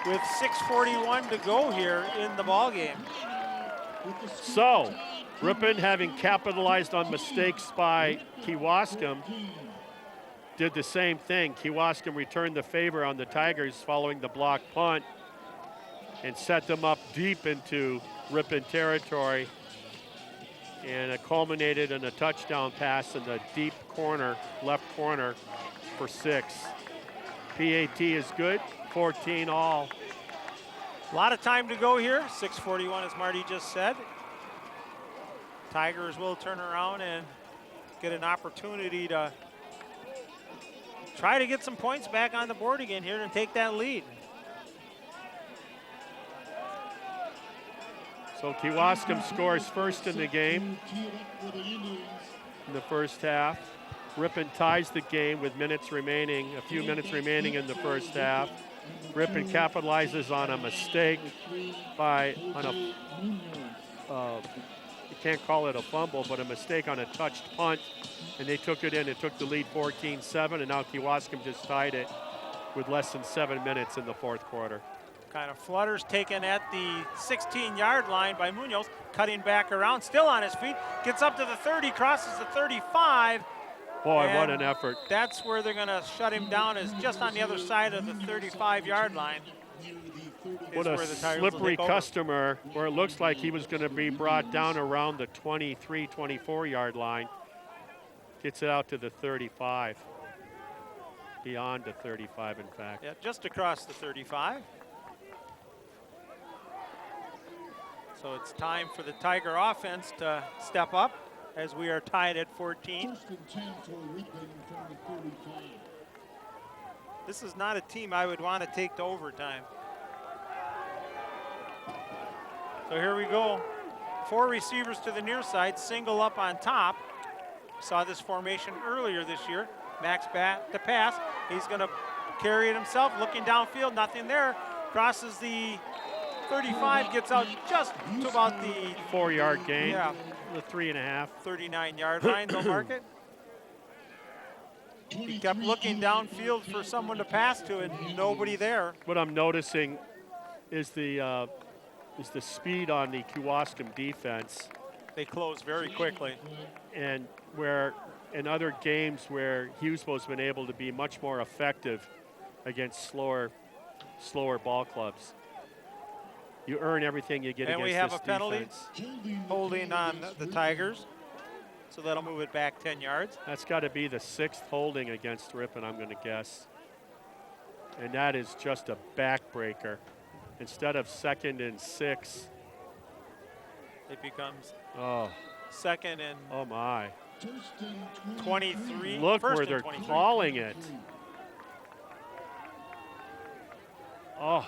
with 6:41 to go here in the ball game. So, Ripon, having capitalized on mistakes by Kewaskum, did the same thing. Kewaskum returned the favor on the Tigers following the block punt and set them up deep into Ripon territory. And it culminated in a touchdown pass in the deep corner, left corner for 6. PAT is good, 14 all. A lot of time to go here, 6:41 as Marty just said. Tigers will turn around and get an opportunity to try to get some points back on the board again here and take that lead. So Kewaskum scores first in the game in the first half. Ripon ties the game with minutes remaining, a few minutes remaining in the first half. Ripon capitalizes on a mistake you can't call it a fumble, but a mistake on a touched punt, and they took it in. It took the lead 14-7, and now Kewaskum just tied it with less than 7 minutes in the fourth quarter. Kind of flutters taken at the 16-yard line by Munoz, cutting back around, still on his feet, gets up to the 30, crosses the 35. Boy, what an effort. That's where they're going to shut him down, is just on the other side of the 35-yard line. What a slippery customer, where it looks like he was going to be brought down around the 23, 24-yard line. Gets it out to the 35. Beyond the 35, in fact. Yeah, just across the 35. So it's time for the Tiger offense to step up as we are tied at 14. First and 10 for Ripon from the 35. This is not a team I would want to take to overtime. So here we go. 4 receivers to the near side, single up on top. Saw this formation earlier this year. Max back to pass. He's going to carry it himself, looking downfield, nothing there. Crosses the 35, gets out just to about the 4-yard gain. Yeah. The 3.5. 39-yard line, they'll mark it. He kept looking downfield for someone to pass to, and nobody there. What I'm noticing is the speed on the Kewaskum defense. They close very quickly. And where in other games where Hughesville's been able to be much more effective against slower ball clubs. You earn everything you get and against we have this a penalty defense. holding on the Tigers. So that'll move it back 10 yards. That's got to be the 6th holding against Ripon, I'm going to guess. And that is just a backbreaker. Instead of 2nd and 6. It becomes Oh. 2nd and Oh my. 23. Look First where and they're 23. calling it. Oh.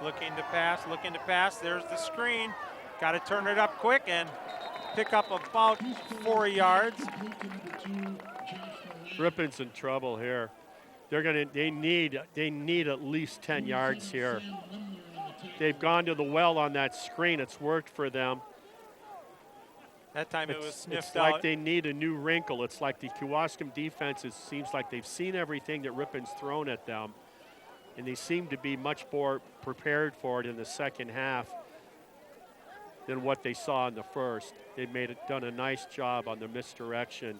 Looking to pass. There's the screen. Got to turn it up quick and pick up about 4 yards. Ripon's in trouble here. They need at least 10 yards here. They've gone to the well on that screen. It's worked for them. That time it was sniffed it's like out. they need a new wrinkle. It's like the Kewaskum defense, it seems like they've seen everything that Ripon's thrown at them, and they seem to be much more prepared for it in the second half than what they saw in the first. They've done a nice job on the misdirection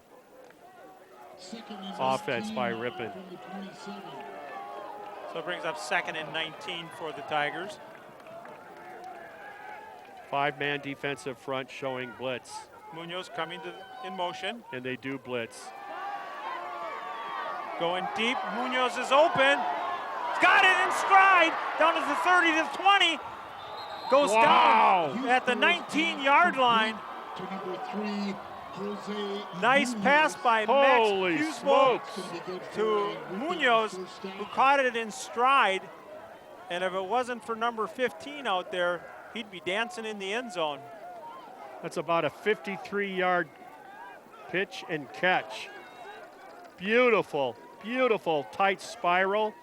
offense by Ripon. So it brings up 2nd and 19 for the Tigers. 5-man defensive front showing blitz. Munoz coming in motion. And they do blitz. Going deep. Munoz is open. He's got it in stride. Down to the 30 to the 20. Goes down at the 19-yard line. To number 3, Jose. Nice pass by Holy Max smokes. to Munoz, who caught it in stride. And if it wasn't for number 15 out there, he'd be dancing in the end zone. That's about a 53-yard pitch and catch. Beautiful, beautiful tight spiral,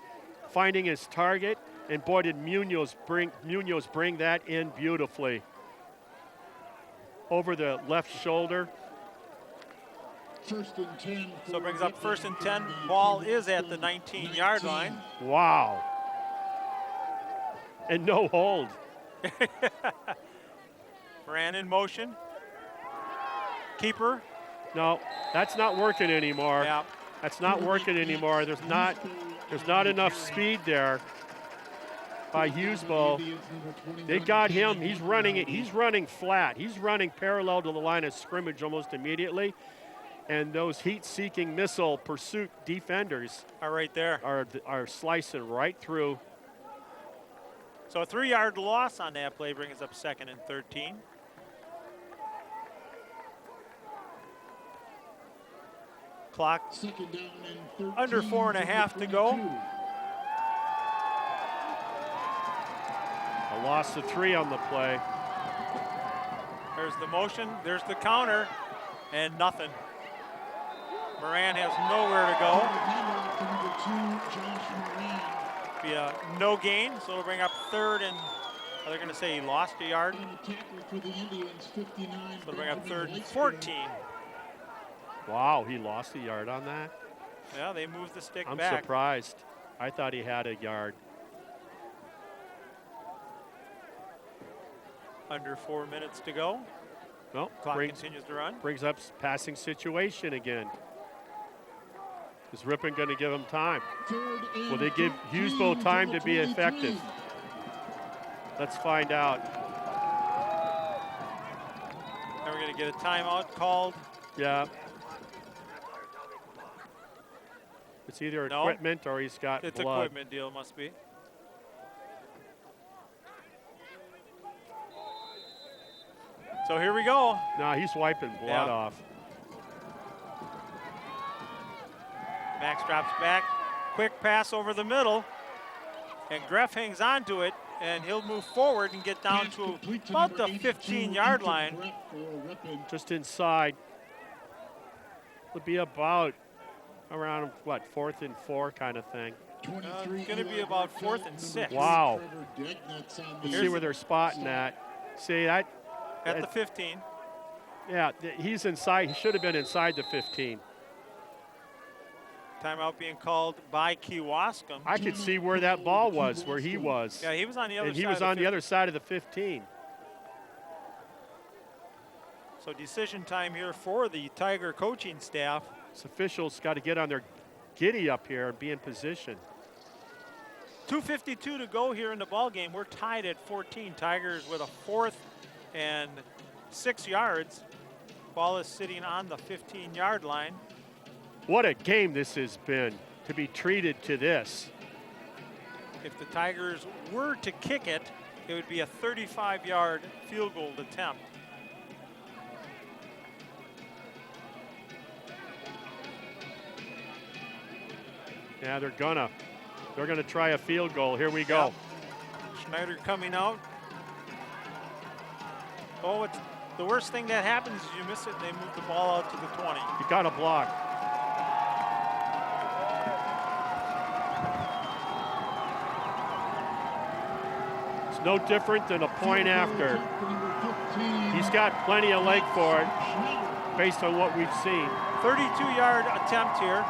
finding his target. And boy, did Munoz bring that in beautifully. Over the left shoulder. First and 10. So it brings up 1st and 10. Ball is at the 19-yard line. Wow. And no hold. Moran in motion. Keeper. No, that's not working anymore. Yeah. That's not working anymore. There's not enough speed there by Hughesville. They got him. He's running it. He's running flat. He's running parallel to the line of scrimmage almost immediately. And those heat-seeking missile pursuit defenders are right there. Are slicing right through. So a 3-yard loss on that play brings us up 2nd and 13. Clock under 4.5 to go. A loss of 3 on the play. There's the motion, there's the counter, and nothing. Moran has nowhere to go. Be a no gain, so it'll bring up 3rd and, they're going to say he lost a yard. So it'll bring up 3rd and 14. Wow, he lost a yard on that? Yeah, they moved the stick I'm back. surprised. I thought he had a yard. Under 4 minutes to go. Well, Clock continues to run. Brings up passing situation again. Is Ripon going to give him time? Will they give Hughesville time to be effective? Let's find out. And we're going to get a timeout called. Yeah. It's either equipment or he's got it's blood. Equipment deal, must be. So here we go. No, he's wiping blood off. Max drops back. Quick pass over the middle. And Greff hangs on to it. And he'll move forward and get down to about the 15-yard line. Just inside. Would be about around, what, 4th and 4 kind of thing. It's going to be about 4th and 6. Wow. Let's see where they're spotting that. See that? At the 15. Yeah, he's inside. He should have been inside the 15. Timeout being called by Kewaskum. I could see where that ball was, where he was. Yeah, he was on the other side. And he was on the other side of the 15. So decision time here for the Tiger coaching staff. This officials got to get on their giddy up here and be in position. 2:52 to go here in the ball game. We're tied at 14. Tigers with a 4th and 6 yards. Ball is sitting on the 15-yard line. What a game this has been to be treated to this. If the Tigers were to kick it, it would be a 35-yard field goal attempt. Yeah, they're gonna try a field goal. Here we go. Schneider coming out. Oh, it's the worst thing that happens is you miss it and they move the ball out to the 20. You got to block. It's no different than a point after. He's got plenty of leg for it based on what we've seen. 32-yard attempt here.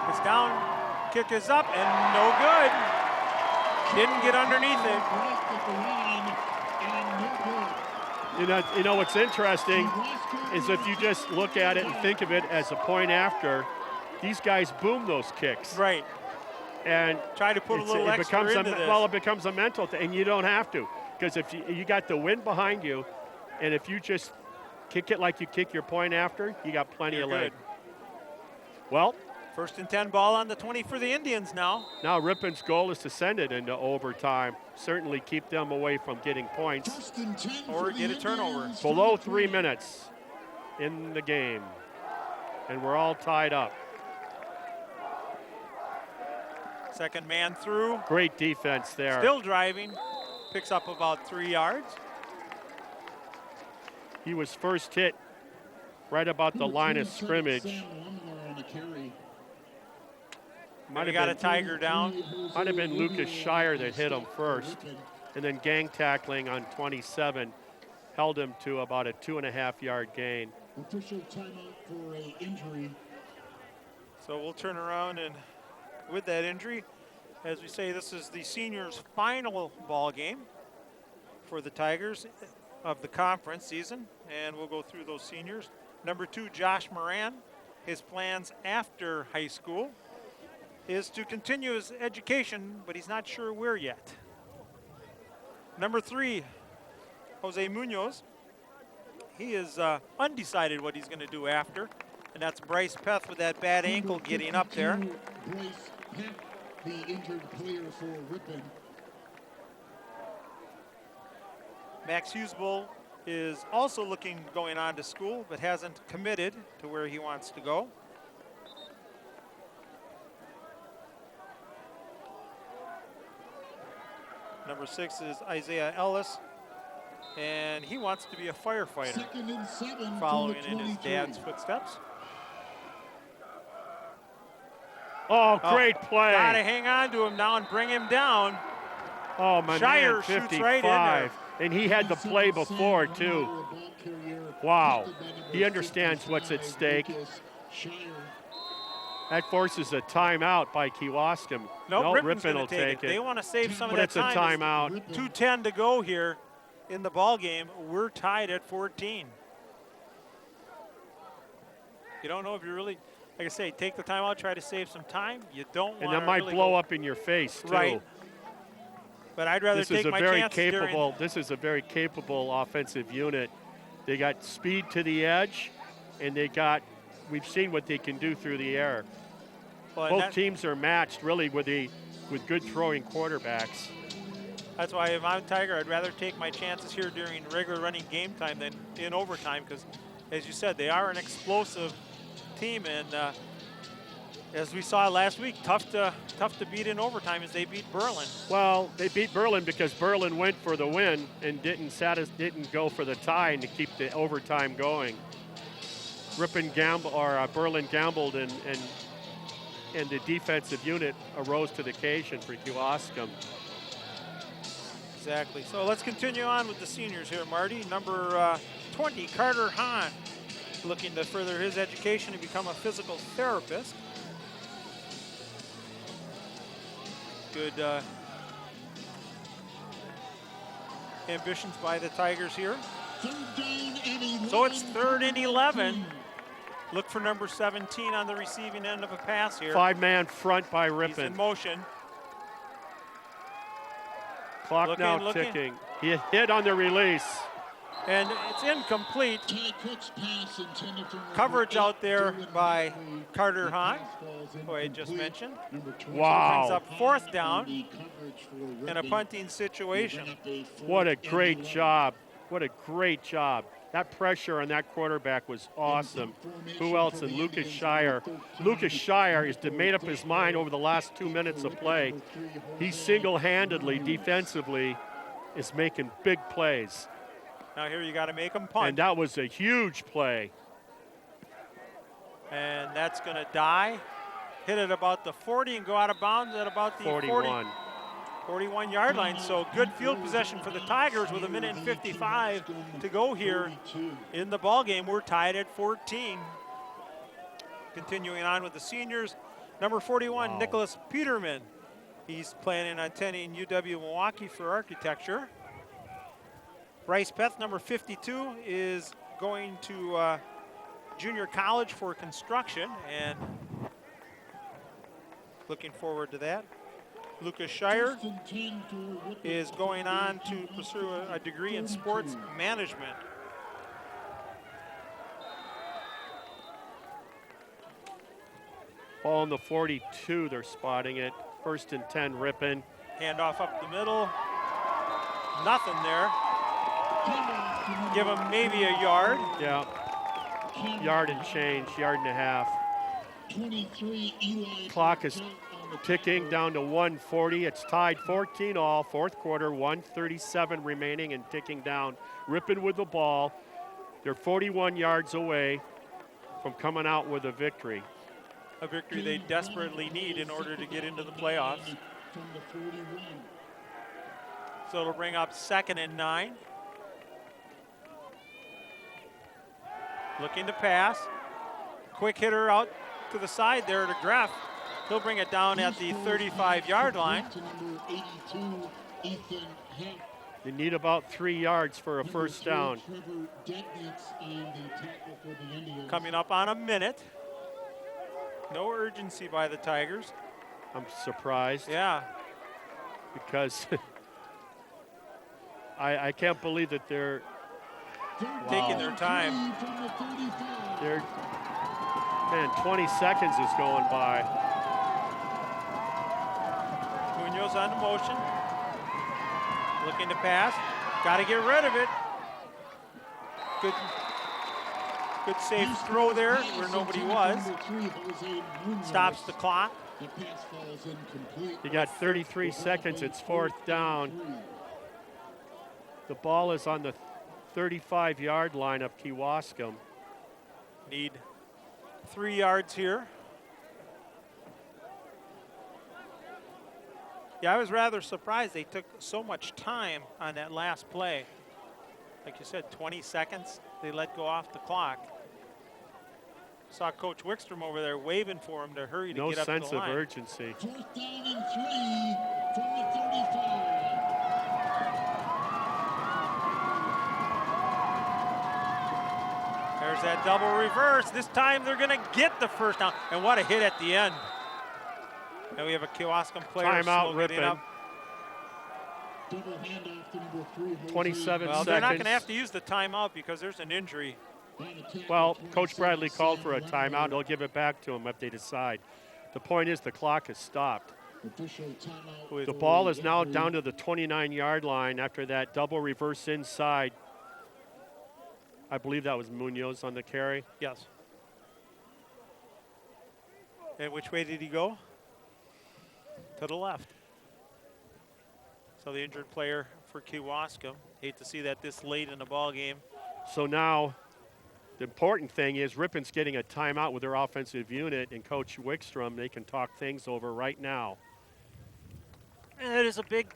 It's down. Kick is up and no good. Didn't get underneath it. You know what's interesting is if you just look at it and think of it as a point after, these guys boom those kicks. Right. And try to put a little extra into this. Well, it becomes a mental thing, and you don't have to, because if you got the wind behind you, and if you just kick it like you kick your point after, you got plenty of leg. Well, 1st and 10 ball on the 20 for the Indians now. Now Ripon's goal is to send it into overtime. Certainly keep them away from getting points. Or get a turnover. Below 3 minutes in the game. And we're all tied up. Second man through. Great defense there. Still driving. Picks up about 3 yards. He was first hit right about the line of scrimmage. Might have got a Tiger down. Might have been Lucas Shire that hit him first. And then gang tackling on 27 held him to about a 2.5-yard gain. Official timeout for an injury. So we'll turn around and with that injury, as we say, this is the seniors' final ball game for the Tigers of the conference season. And we'll go through those seniors. Number 2, Josh Moran. His plans after high school is to continue his education, but he's not sure where yet. Number 3, Jose Munoz. He is undecided what he's going to do after, and that's Bryce Peth with that bad ankle getting up there. Bryce Peth, the injured player for Ripon. Max Hughesville is also going on to school, but hasn't committed to where he wants to go. Number 6 is Isaiah Ellis, and he wants to be a firefighter, following in his dad's footsteps. Oh, great play. Got to hang on to him now and bring him down. Oh, my Shire man, 55. shoots right in there. And he had the play before, too. Wow. He understands what's at stake. Shire. That forces a timeout by Kewaskum. No, Ripon will take it. They want to save some of But that it's a time. timeout. 2:10 to go here in the ball game. We're tied at 14. You don't know if you really, like I say, take the timeout, try to save some time. You don't want to. And that might really blow go up in your face, too. Right. But I'd rather take my chances during. This is a very capable offensive unit. They got speed to the edge, and we've seen what they can do through the air. Well, both teams are matched, really, with good throwing quarterbacks. That's why if I'm Tiger, I'd rather take my chances here during regular running game time than in overtime because, as you said, they are an explosive team, and as we saw last week, tough to beat in overtime as they beat Berlin. Well, they beat Berlin because Berlin went for the win and didn't go for the tie and to keep the overtime going. Berlin gambled and the defensive unit arose to the occasion for Kewaskum. Exactly. So let's continue on with the seniors here, Marty. Number 20, Carter Hahn, looking to further his education and become a physical therapist. Good ambitions by the Tigers here. So it's 3rd and 11. Look for number 17 on the receiving end of a pass here. 5-man front by Ripon. He's in motion. Clock now ticking. He hit on the release. And it's incomplete. Coverage out there by Carter Hahn, who I just mentioned. Wow. Brings up 4th down in a punting situation. What a great job. What a great job. That pressure on that quarterback was awesome. Who else than Lucas Shire? Lucas Shire has made up his mind over the last 2 minutes of play. He single-handedly, defensively, is making big plays. Now here you got to make him punt. And that was a huge play. And that's going to die. Hit it about the 40 and go out of bounds at about the 41-yard line. So good field possession for the Tigers with 1:55 to go here in the ball game. We're tied at 14. Continuing on with the seniors, number 41, Nicholas Peterman. He's planning on attending UW-Milwaukee for architecture. Bryce Peth, number 52, is going to junior college for construction, and looking forward to that. Lucas Shire is going on to pursue a degree in sports management. Ball on the 42, they're spotting it. 1st and 10, Ripon. Handoff up the middle. Nothing there. Give him maybe a yard. Yeah. Yard and change, yard and a half. Clock is ticking down to 1:40. It's tied 14-all, 4th quarter, 1:37 remaining and ticking down. Ripon with the ball. They're 41 yards away from coming out with a victory. A victory they desperately need in order to get into the playoffs. So it'll bring up 2nd and 9. Looking to pass. Quick hitter out to the side there to Greff. He'll bring it down at the 35-yard line. You need about 3 yards for a first down. Coming up on a minute. No urgency by the Tigers. I'm surprised. Yeah. Because I can't believe that they're taking their time. Man, 20 seconds is going by. Munoz on the motion. Looking to pass. Got to get rid of it. Good safe throw there where nobody was. Stops the clock. You got 33 seconds. It's 4th down. The ball is on the 35-yard line of Kewaskum. Need 3 yards here. Yeah, I was rather surprised they took so much time on that last play. Like you said, 20 seconds, they let go off the clock. Saw Coach Wickstrom over there waving for him to hurry to No get up to the line. sense of urgency. 4th down and 3 from the 35. There's that double reverse. This time they're going to get the first down. And what a hit at the end. And we have a Kewaskum player Timeout, getting Ripon. up. Double handoff to number 3. 27 Well, they're not going seconds. to have to use the timeout because there's an injury. Well, Coach Bradley called for a timeout. They'll give it back to him if they decide. The point is the clock has stopped. The ball is now down to the 29-yard line after that double reverse inside. I believe that was Munoz on the carry. Yes. And which way did he go? To the left. So the injured player for Kewaskum. Hate to see that this late in the ball game. So now the important thing is Ripon's getting a timeout with their offensive unit, and Coach Wickstrom, they can talk things over right now. And it is a big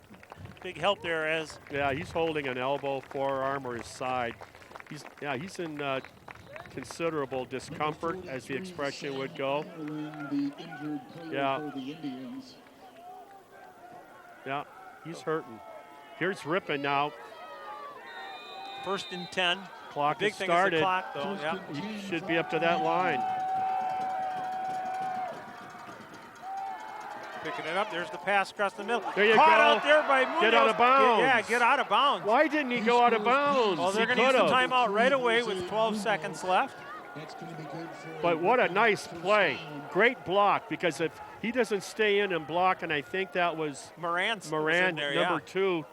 help there as Yeah, he's holding an elbow, forearm, or his side. He's in considerable discomfort, as the expression would go. Yeah. Yeah, he's hurting. Here's Ripon now. 1st and 10. Clock Big has thing is started. the clock, though. Yeah. He should be up to that line. Picking it up. There's the pass across the middle. There you Caught go. out there by Munoz. Get out of bounds. Yeah, get out of bounds. Why didn't he go out of bounds? Well, they're He going to use the could've. timeout right away with 12 seconds left. But what a nice play. Great block, because if he doesn't stay in and block, and I think that was Moran, number yeah. 2,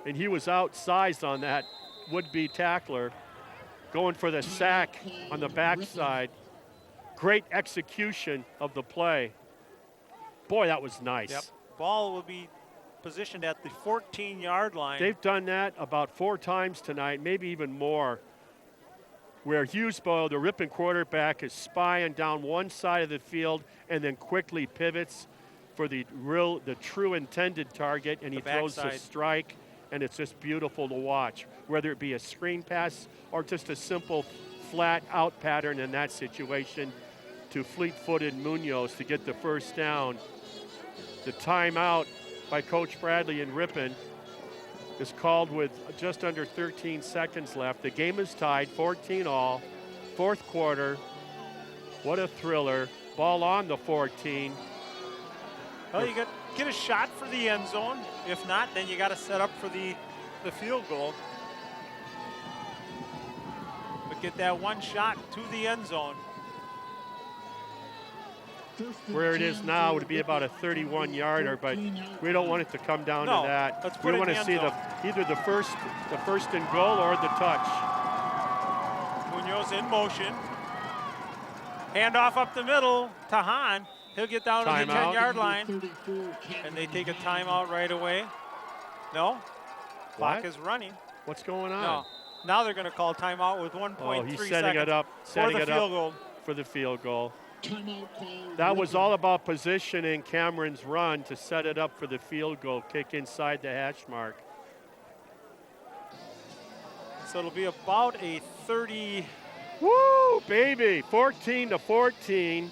and he was outsized on that would-be tackler, going for the sack on the backside. Great execution of the play. Boy, that was nice. Yep. Ball will be positioned at the 14-yard line. They've done that about 4 times tonight, maybe even more, where Hughesbo, the Ripon quarterback, is spying down one side of the field and then quickly pivots for the true intended target, and he throws the strike, and it's just beautiful to watch, whether it be a screen pass or just a simple flat out pattern in that situation to fleet-footed Munoz to get the first down. The timeout by Coach Bradley in Ripon is called with just under 13 seconds left. The game is tied, 14-all, 4th quarter. What a thriller. Ball on the 14. Well, you get a shot for the end zone. If not, then you got to set up for the field goal. But get that one shot to the end zone. Where it is now would be about a 31-yarder, but we don't want it to come down to that. Let's put we it want in to the see end either the first and goal or the touch. Munoz in motion. Handoff up the middle to Hahn. He'll get down to the 10-yard line. And they take a timeout right away. No. Clock is running. What's going on? No. Now they're going to call timeout with 1.3 seconds. He's setting it up for the field goal. That was all about positioning Cameron's run to set it up for the field goal, kick inside the hash mark. So it'll be about a 30. Woo, baby, 14-14,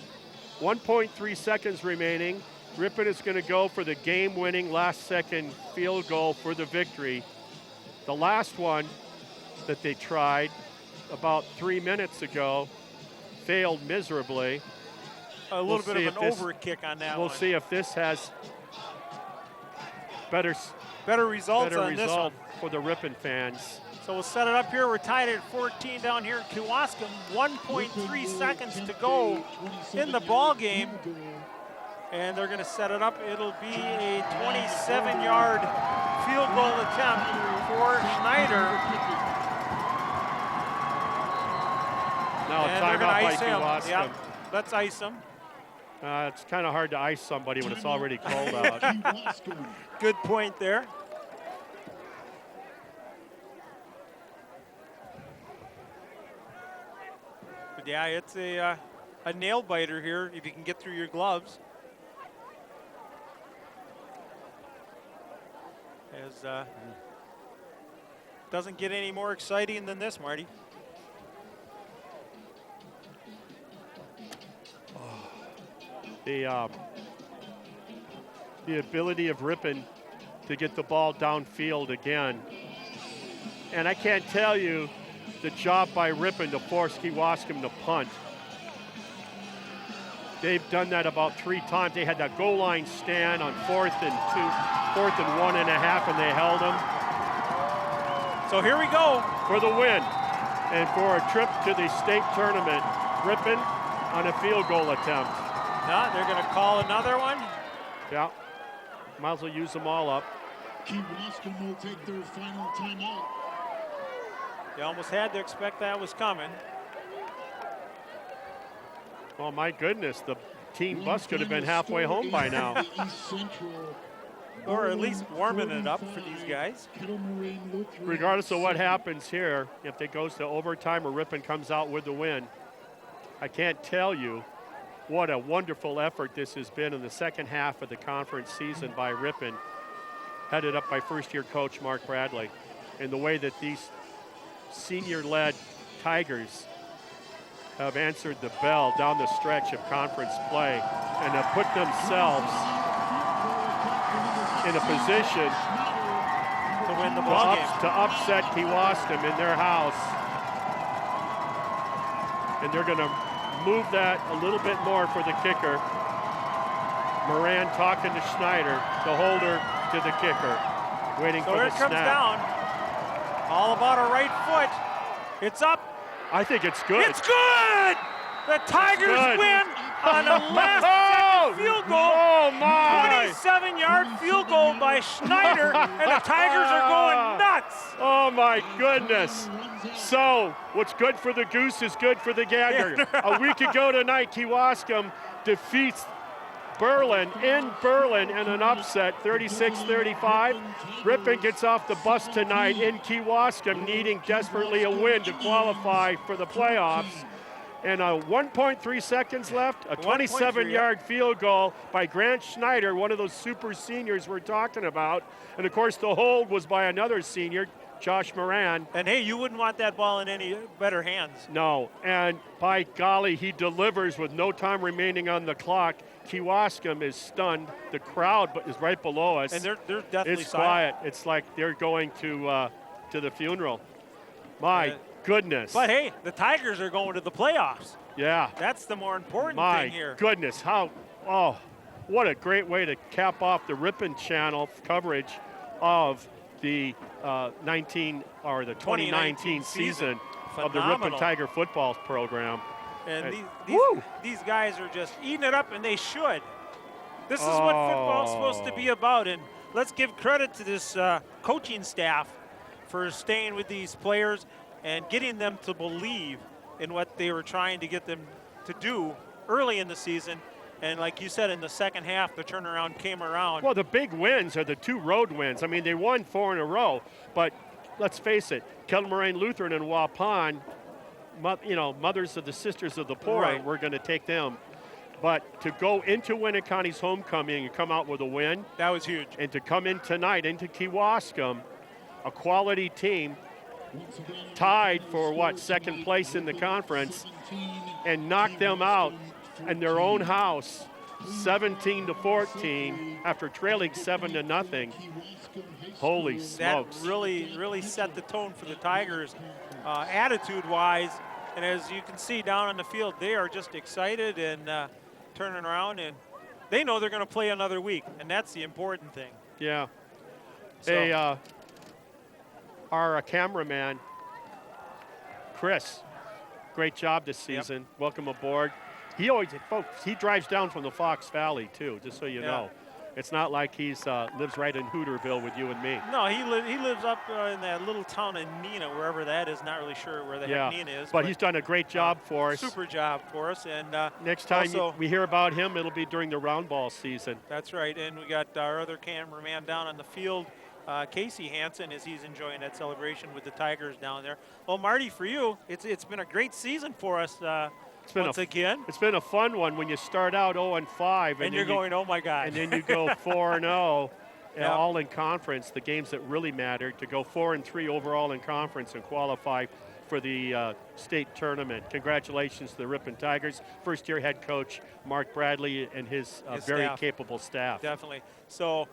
1.3 seconds remaining. Ripon is going to go for the game-winning last-second field goal for the victory. The last one that they tried about 3 minutes ago failed miserably. A little bit of an overkick on that one. We'll see if this has better results on this one for the Ripon fans. So we'll set it up here. We're tied at 14 down here at Kewaskum. 1.3 seconds to go in the ball game. And they're going to set it up. It'll be a 27-yard field goal attempt for Schneider. Now a timeout by Kewaskum. Yep, let's ice him. It's kind of hard to ice somebody when it's already cold out. Good point there. But yeah, it's a nail biter here if you can get through your gloves. As doesn't get any more exciting than this, Marty. the ability of Ripon to get the ball downfield again. And I can't tell you the job by Ripon to force Kewaskum to punt. They've done that about 3 times. They had that goal line stand on 4th and 1.5, and they held them. So here we go. For the win and for a trip to the state tournament. Ripon on a field goal attempt. No, they're going to call another one. Yeah, might as well use them all up. Kewaskum will take their final timeout. You almost had to expect that was coming. Oh my goodness, the team bus could have been halfway home by now. Or at least warming it up for these guys. Regardless of what happens here, if it goes to overtime or Ripon comes out with the win, I can't tell you what a wonderful effort this has been in the second half of the conference season by Ripon, headed up by first-year coach Mark Bradley, and the way that these senior-led Tigers have answered the bell down the stretch of conference play and have put themselves in a position to win the ball game. To upset Kewaskum in their house. And they're going to move that a little bit more for the kicker. Moran talking to Schneider, the holder to the kicker, waiting for the snap. So here it comes down. All about a right foot. It's up. I think it's good. It's good! The Tigers win on a last-second field goal. Oh, my! 27-yard field goal by Schneider, and the Tigers are going nuts. Oh, my goodness. So, what's good for the goose is good for the gander. A week ago tonight, Kewaskum defeats Berlin in Berlin in an upset, 36-35. Ripon gets off the bus tonight in Kewaskum, needing desperately a win to qualify for the playoffs. And 1.3 seconds left, a 27-yard field goal by Grant Schneider, one of those super seniors we're talking about. And, of course, the hold was by another senior, Josh Moran. And, hey, you wouldn't want that ball in any better hands. No, and by golly, he delivers with no time remaining on the clock. Kewaskum is stunned. The crowd is right below us. And they're definitely It's quiet. It's like they're going to the funeral. My goodness. But, hey, the Tigers are going to the playoffs. Yeah. That's the more important thing here. My goodness. What a great way to cap off the Ripon Channel coverage of the 2019 season of the Ripon Tiger football program. And these guys are just eating it up, and they should. This is what football is supposed to be about. And let's give credit to this coaching staff for staying with these players and getting them to believe in what they were trying to get them to do early in the season. And like you said, in the second half, the turnaround came around. Well, the big wins are the 2 road wins. I mean, they won 4 in a row, but let's face it, Kettle Moraine Lutheran and Waupun, mothers of the Sisters of the Poor, we're going to take them. But to go into Winneconne's homecoming and come out with a win. That was huge. And to come in tonight into Kewaskum, a quality team, tied for second place in the conference, and knock them out in their own house, 17-14, after trailing 7-0. Holy smokes! That really set the tone for the Tigers, attitude-wise. And as you can see down on the field, they are just excited and turning around, and they know they're going to play another week, and that's the important thing. Yeah. So. Our cameraman, Chris, great job this season. Yep. Welcome aboard. He drives down from the Fox Valley too, just so you know. It's not like he's lives right in Hooterville with you and me. No, he lives up in that little town in Neenah, wherever that is. Not really sure where the heck Neenah is. But he's done a great job for us. Super job for us. And next time we hear about him, it'll be during the round ball season. That's right. And we got our other cameraman down on the field, Casey Hansen, as he's enjoying that celebration with the Tigers down there. Well, Marty, for you, it's been a great season for us once again. It's been a fun one when you start out 0-5. And you're going, oh, my God. And then you go 4-0, all in conference, the games that really mattered, to go 4-3 overall in conference and qualify for the state tournament. Congratulations to the Ripon Tigers. First-year head coach Mark Bradley and his very staff. capable staff. Definitely. So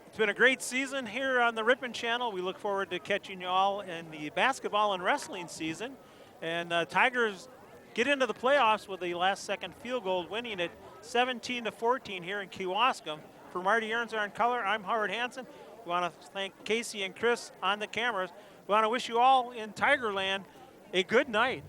it's been a great season here on the Ripon Channel. We look forward to catching you all in the basketball and wrestling season. And Tigers get into the playoffs with a last-second field goal, winning it 17-14 here in Kewaskum. For Marty Ernzer on color, I'm Howard Hansen. We want to thank Casey and Chris on the cameras. We want to wish you all in Tigerland a good night.